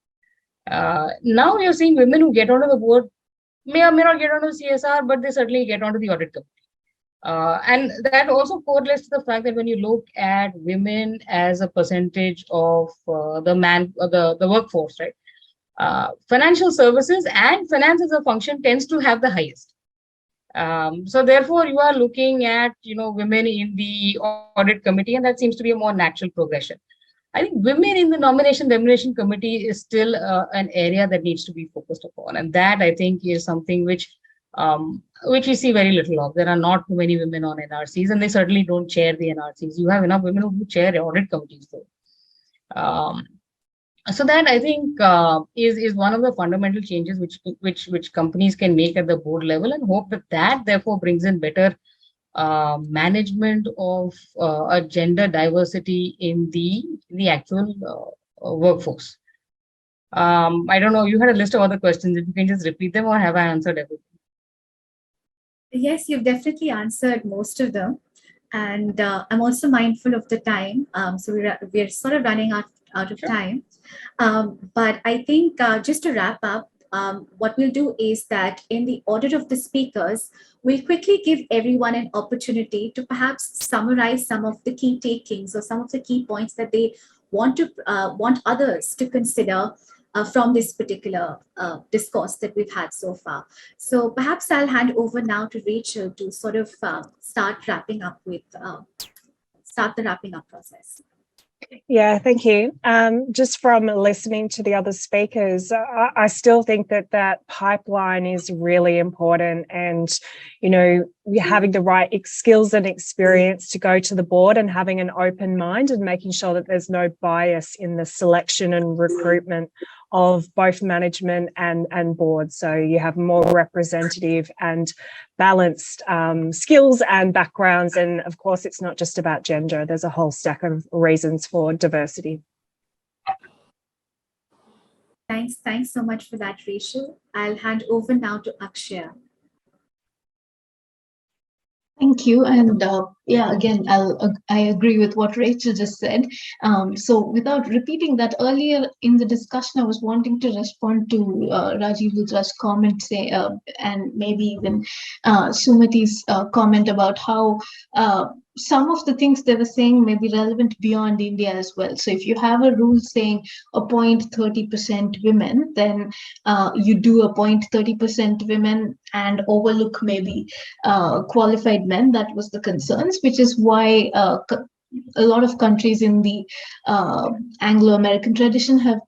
Now you're seeing women who get onto the board may or may not get onto the CSR, but they certainly get onto the audit committee. And that also correlates to the fact that when you look at women as a percentage of the workforce, right, financial services and finance as a function tends to have the highest. So therefore, you are looking at women in the audit committee, and that seems to be a more natural progression. I think women in the nomination remuneration committee is still an area that needs to be focused upon, and that I think is something which we see very little of. There are not too many women on NRCs, and they certainly don't chair the NRCs. You have enough women who chair audit committees, though. So that I think is one of the fundamental changes which companies can make at the board level, and hope that therefore brings in better management of a gender diversity in the actual workforce. I don't know, you had a list of other questions. If you can just repeat them, or have I answered everything? Yes, you've definitely answered most of them. And I'm also mindful of the time. So we're sort of running out of Sure. time. But I think just to wrap up, what we'll do is that in the order of the speakers, we'll quickly give everyone an opportunity to perhaps summarize some of the key takings or some of the key points that they want others to consider from this particular discourse that we've had so far. So perhaps I'll hand over now to Rachel to sort of start the wrapping up process. Yeah, thank you. Just from listening to the other speakers, I still think that pipeline is really important, and, you know, having the right skills and experience to go to the board, and having an open mind, and making sure that there's no bias in the selection and recruitment of both management and board. So you have more representative and balanced skills and backgrounds. And of course, it's not just about gender. There's a whole stack of reasons for diversity. Thanks so much for that, Rachel. I'll hand over now to Akshaya. Thank you. And yeah, again, I agree with what Rachel just said. So without repeating that, earlier in the discussion, I was wanting to respond to Rajiv Luthra's comment, and maybe even Sumati's comment about how some of the things they were saying may be relevant beyond India as well. So if you have a rule saying appoint 30% women, then you do appoint 30% women and overlook maybe qualified men. That was the concerns, which is why a lot of countries in the Anglo-American tradition have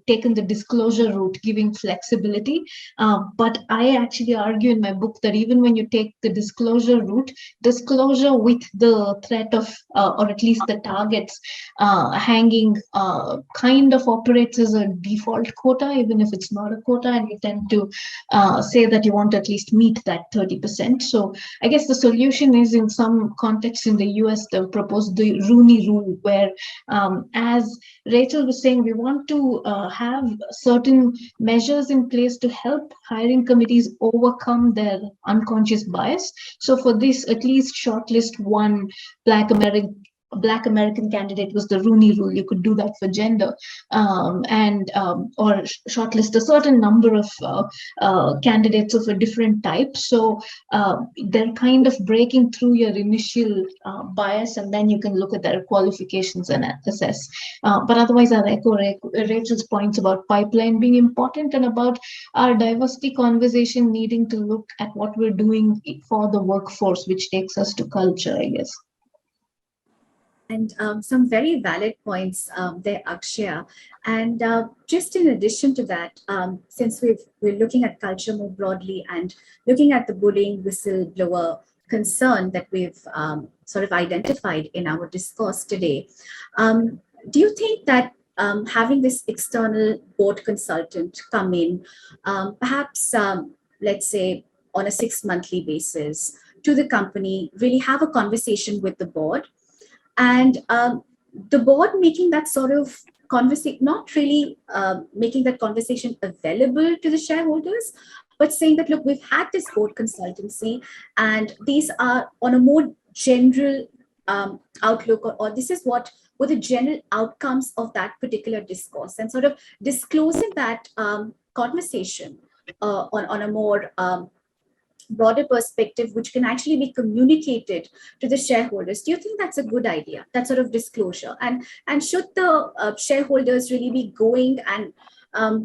taken the disclosure route, giving flexibility. But I actually argue in my book that even when you take the disclosure route, disclosure with the threat of, or at least the targets hanging, kind of operates as a default quota, even if it's not a quota, and you tend to say that you want to at least meet that 30%. So I guess the solution is, in some contexts in the US, they've proposed the Rooney Rule, where, as Rachel was saying, we want to have certain measures in place to help hiring committees overcome their unconscious bias. So for this, at least shortlist one Black American candidate was the Rooney Rule. You could do that for gender, or shortlist a certain number of candidates of a different type. So they're kind of breaking through your initial bias, and then you can look at their qualifications and assess. But otherwise, I echo Rachel's points about pipeline being important, and about our diversity conversation needing to look at what we're doing for the workforce, which takes us to culture, I guess. And some very valid points there, Akshaya. And just in addition to that, since we're looking at culture more broadly and looking at the bullying whistleblower concern that we've sort of identified in our discourse today, do you think that having this external board consultant come in, perhaps, let's say, on a 6-monthly basis to the company, really have a conversation with the board, and the board making that sort of conversation, not really making that conversation available to the shareholders, but saying that, look, we've had this board consultancy, and these are on a more general outlook, or this is what were the general outcomes of that particular discourse, and sort of disclosing that conversation on a more broader perspective, which can actually be communicated to the shareholders. Do you think that's a good idea, that sort of disclosure? And should the shareholders really be going and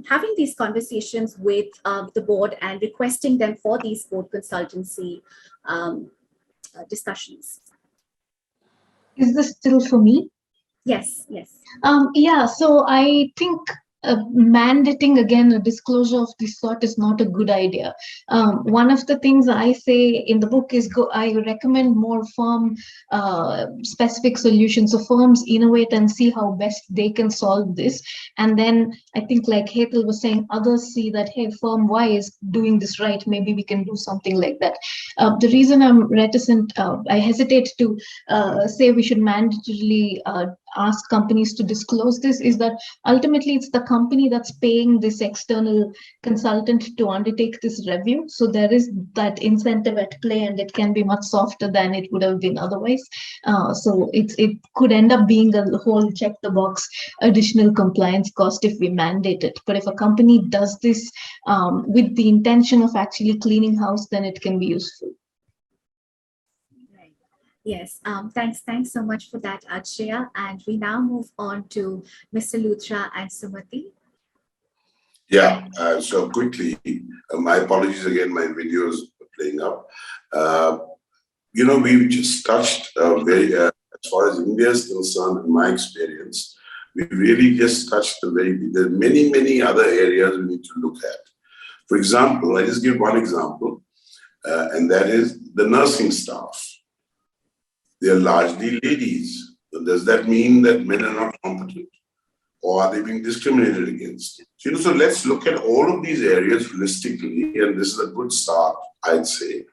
having these conversations with the board and requesting them for these board consultancy discussions? Is this still for me? Yes, yes. Yeah, so I think mandating again a disclosure of this sort is not a good idea. One of the things I say in the book is I recommend more firm specific solutions. So firms innovate and see how best they can solve this. And then I think, like Hetal was saying, others see that, hey, firm Y is doing this right. Maybe we can do something like that. The reason I'm reticent, I hesitate to say we should mandatorily ask companies to disclose this, is that ultimately it's the company that's paying this external consultant to undertake this review. So there is that incentive at play, and it can be much softer than it would have been otherwise. So it could end up being a whole check the box additional compliance cost if we mandate it. But if a company does this with the intention of actually cleaning house, then it can be useful. Yes, thanks so much for that, Akshaya. And we now move on to Mr. Luthra and Sumati. Yeah, so quickly, my apologies again, my video is playing up. We've just touched as far as India is concerned, in my experience, we really just touched there are many other areas we need to look at. For example, I just give one example, and that is the nursing staff. They are largely ladies. So does that mean that men are not competent? Or are they being discriminated against? So let's look at all of these areas holistically, and this is a good start, I'd say.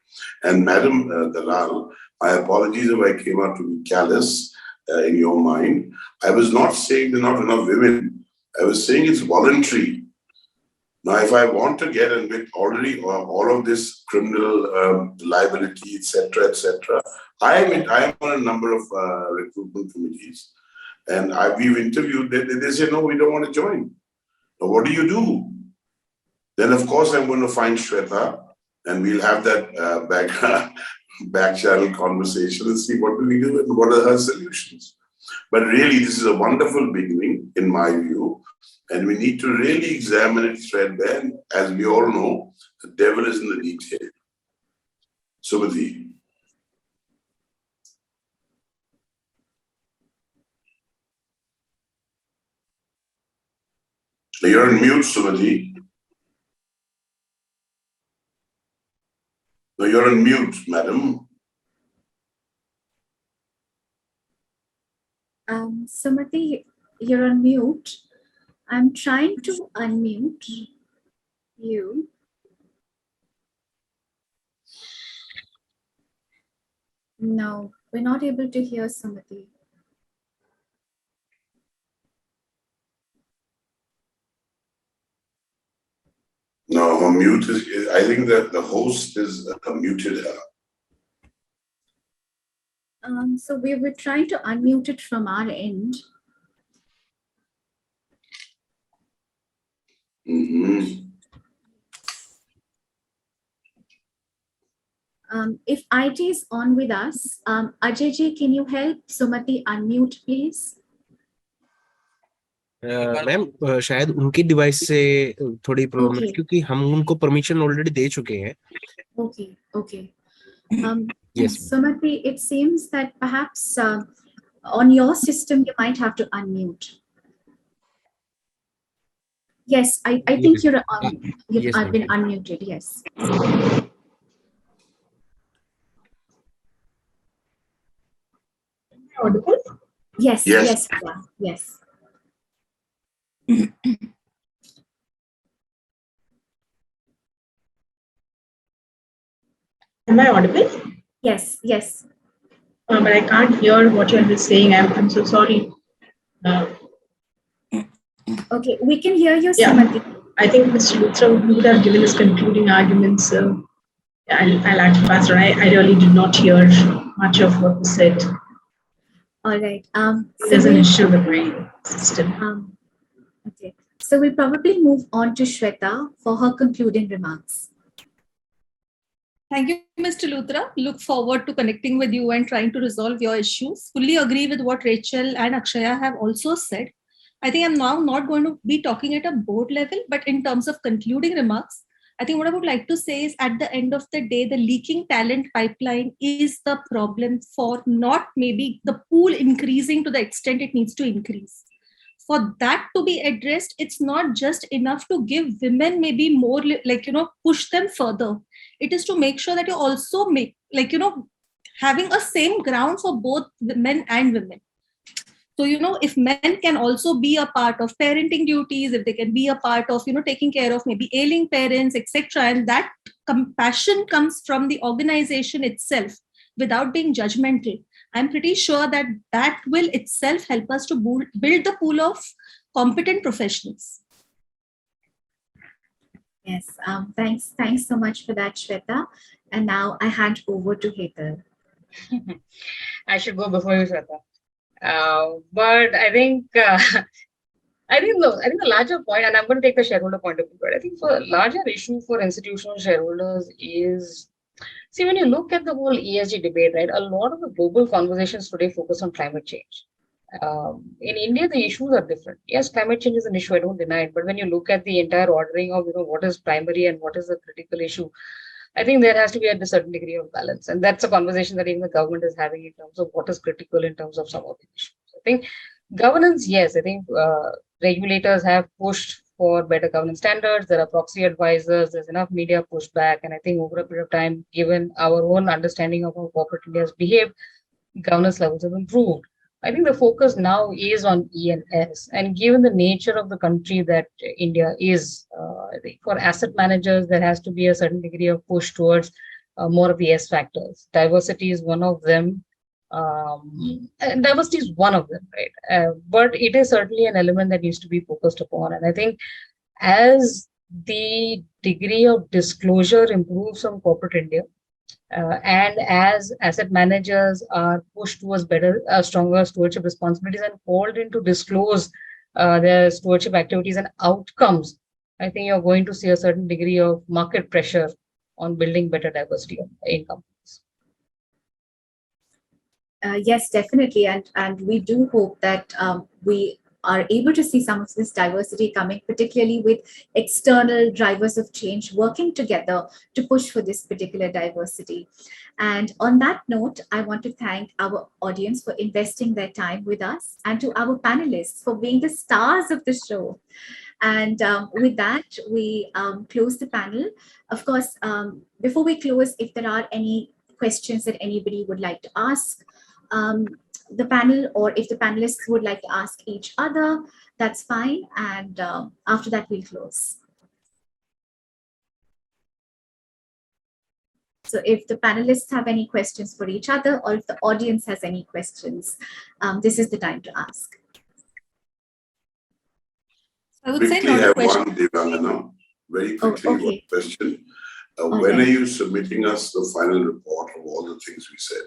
And Madam Dalal, my apologies if I came out to be callous in your mind. I was not saying there are not enough women. I was saying it's voluntary. Now, if I want to get in with already all of this criminal liability, etc., I am on a number of recruitment committees, and we've interviewed. They say, no, we don't want to join. Now, what do you do? Then, of course, I'm going to find Shweta, and we'll have that back channel conversation and see what do we do and what are her solutions. But really, this is a wonderful beginning, in my view. And we need to really examine it threadbare. And as we all know, the devil is in the detail. Sumati. You're on mute, Sumati. No, you're on mute, madam. Sumati, you're on mute. I'm trying to unmute you. No, we're not able to hear Sumati. No, her mute is, I think that the host is muted her. So we were trying to unmute it from our end. Mm-hmm. If IT is on with us, Ajay ji, can you help Sumati unmute, please? Ma'am शायद उनकी device से थोड़ी problem है क्योंकि हम उनको permission already दे चुके हैं. Okay. Yes, Sumati, it seems that perhaps on your system you might have to unmute. Yes, I think you're you've been unmuted. Yes. Audible? Yes. Am I audible? Yes. But I can't hear what you're saying. I'm so sorry. Okay, we can hear you, Sumati. I think Mr. Luthra would have given his concluding arguments. I'll act faster. I really did not hear much of what was said. All right. There's an issue with my system. Okay. So we'll probably move on to Shweta for her concluding remarks. Thank you, Mr. Luthra. Look forward to connecting with you and trying to resolve your issues. Fully agree with what Rachel and Akshaya have also said. I think I'm now not going to be talking at a board level, but in terms of concluding remarks, I think what I would like to say is at the end of the day, the leaking talent pipeline is the problem for not maybe the pool increasing to the extent it needs to increase. For that to be addressed, it's not just enough to give women maybe more, push them further. It is to make sure that you also make, having a same ground for both men and women. So, if men can also be a part of parenting duties, if they can be a part of, taking care of maybe ailing parents, etc., and that compassion comes from the organization itself without being judgmental, I'm pretty sure that that will itself help us to build the pool of competent professionals. Yes, thanks so much for that, Shweta. And now I hand over to Hetal. I should go before you, Shweta. But I think the larger point, and I'm going to take the shareholder point of view, but I think for a larger issue for institutional shareholders is, see, when you look at the whole ESG debate, right, a lot of the global conversations today focus on climate change. In India, the issues are different. Yes, climate change is an issue, I don't deny it, but when you look at the entire ordering of, what is primary and what is the critical issue, I think there has to be a certain degree of balance. And that's a conversation that even the government is having in terms of what is critical in terms of some of the issues. I think governance, yes, I think regulators have pushed for better governance standards. There are proxy advisors, there's enough media pushback. And I think over a period of time, given our own understanding of how corporate India has behaved, governance levels have improved. I think the focus now is on E and S, and given the nature of the country that India is, I think for asset managers, there has to be a certain degree of push towards more of the S factors. Diversity is one of them. And diversity is one of them, right? But it is certainly an element that needs to be focused upon. And I think as the degree of disclosure improves from corporate India, and as asset managers are pushed towards better, stronger stewardship responsibilities and called in to disclose their stewardship activities and outcomes, I think you're going to see a certain degree of market pressure on building better diversity in companies. Yes, definitely. And we do hope that we are able to see some of this diversity coming, particularly with external drivers of change working together to push for this particular diversity. And on that note, I want to thank our audience for investing their time with us, and to our panelists for being the stars of the show. And with that, we close the panel. Of course, before we close, if there are any questions that anybody would like to ask the panel, or if the panelists would like to ask each other, that's fine. And after that, we'll close. So if the panelists have any questions for each other, or if the audience has any questions, this is the time to ask. I would say not a question. One, Divyangana. Very quickly, okay. One question. When are you submitting us the final report of all the things we said?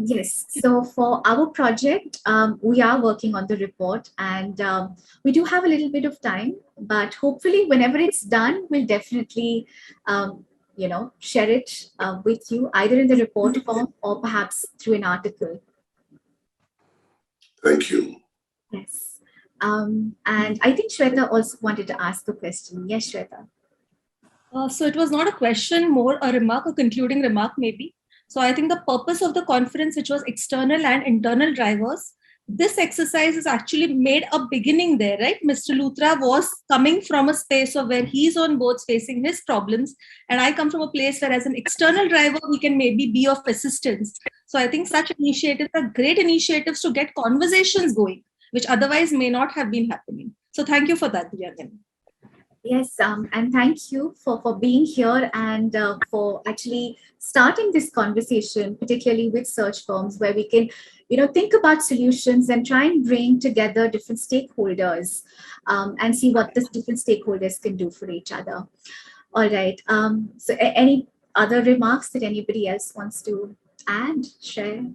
Yes, so for our project, we are working on the report, and we do have a little bit of time, but hopefully whenever it's done, we'll definitely share it with you, either in the report form or perhaps through an article. Thank you. Yes. And I think Shweta also wanted to ask a question. Yes, Shweta. So it was not a question, more a remark, a concluding remark maybe. So I think the purpose of the conference, which was external and internal drivers, this exercise has actually made a beginning there, right? Mr. Luthra was coming from a space of where he's on boards facing his problems. And I come from a place where as an external driver, we can maybe be of assistance. So I think such initiatives are great initiatives to get conversations going, which otherwise may not have been happening. So thank you for that, Divyangana. Yes, and thank you for being here and for actually starting this conversation, particularly with search firms, where we can, think about solutions and try and bring together different stakeholders and see what the different stakeholders can do for each other. All right. So any other remarks that anybody else wants to add, share?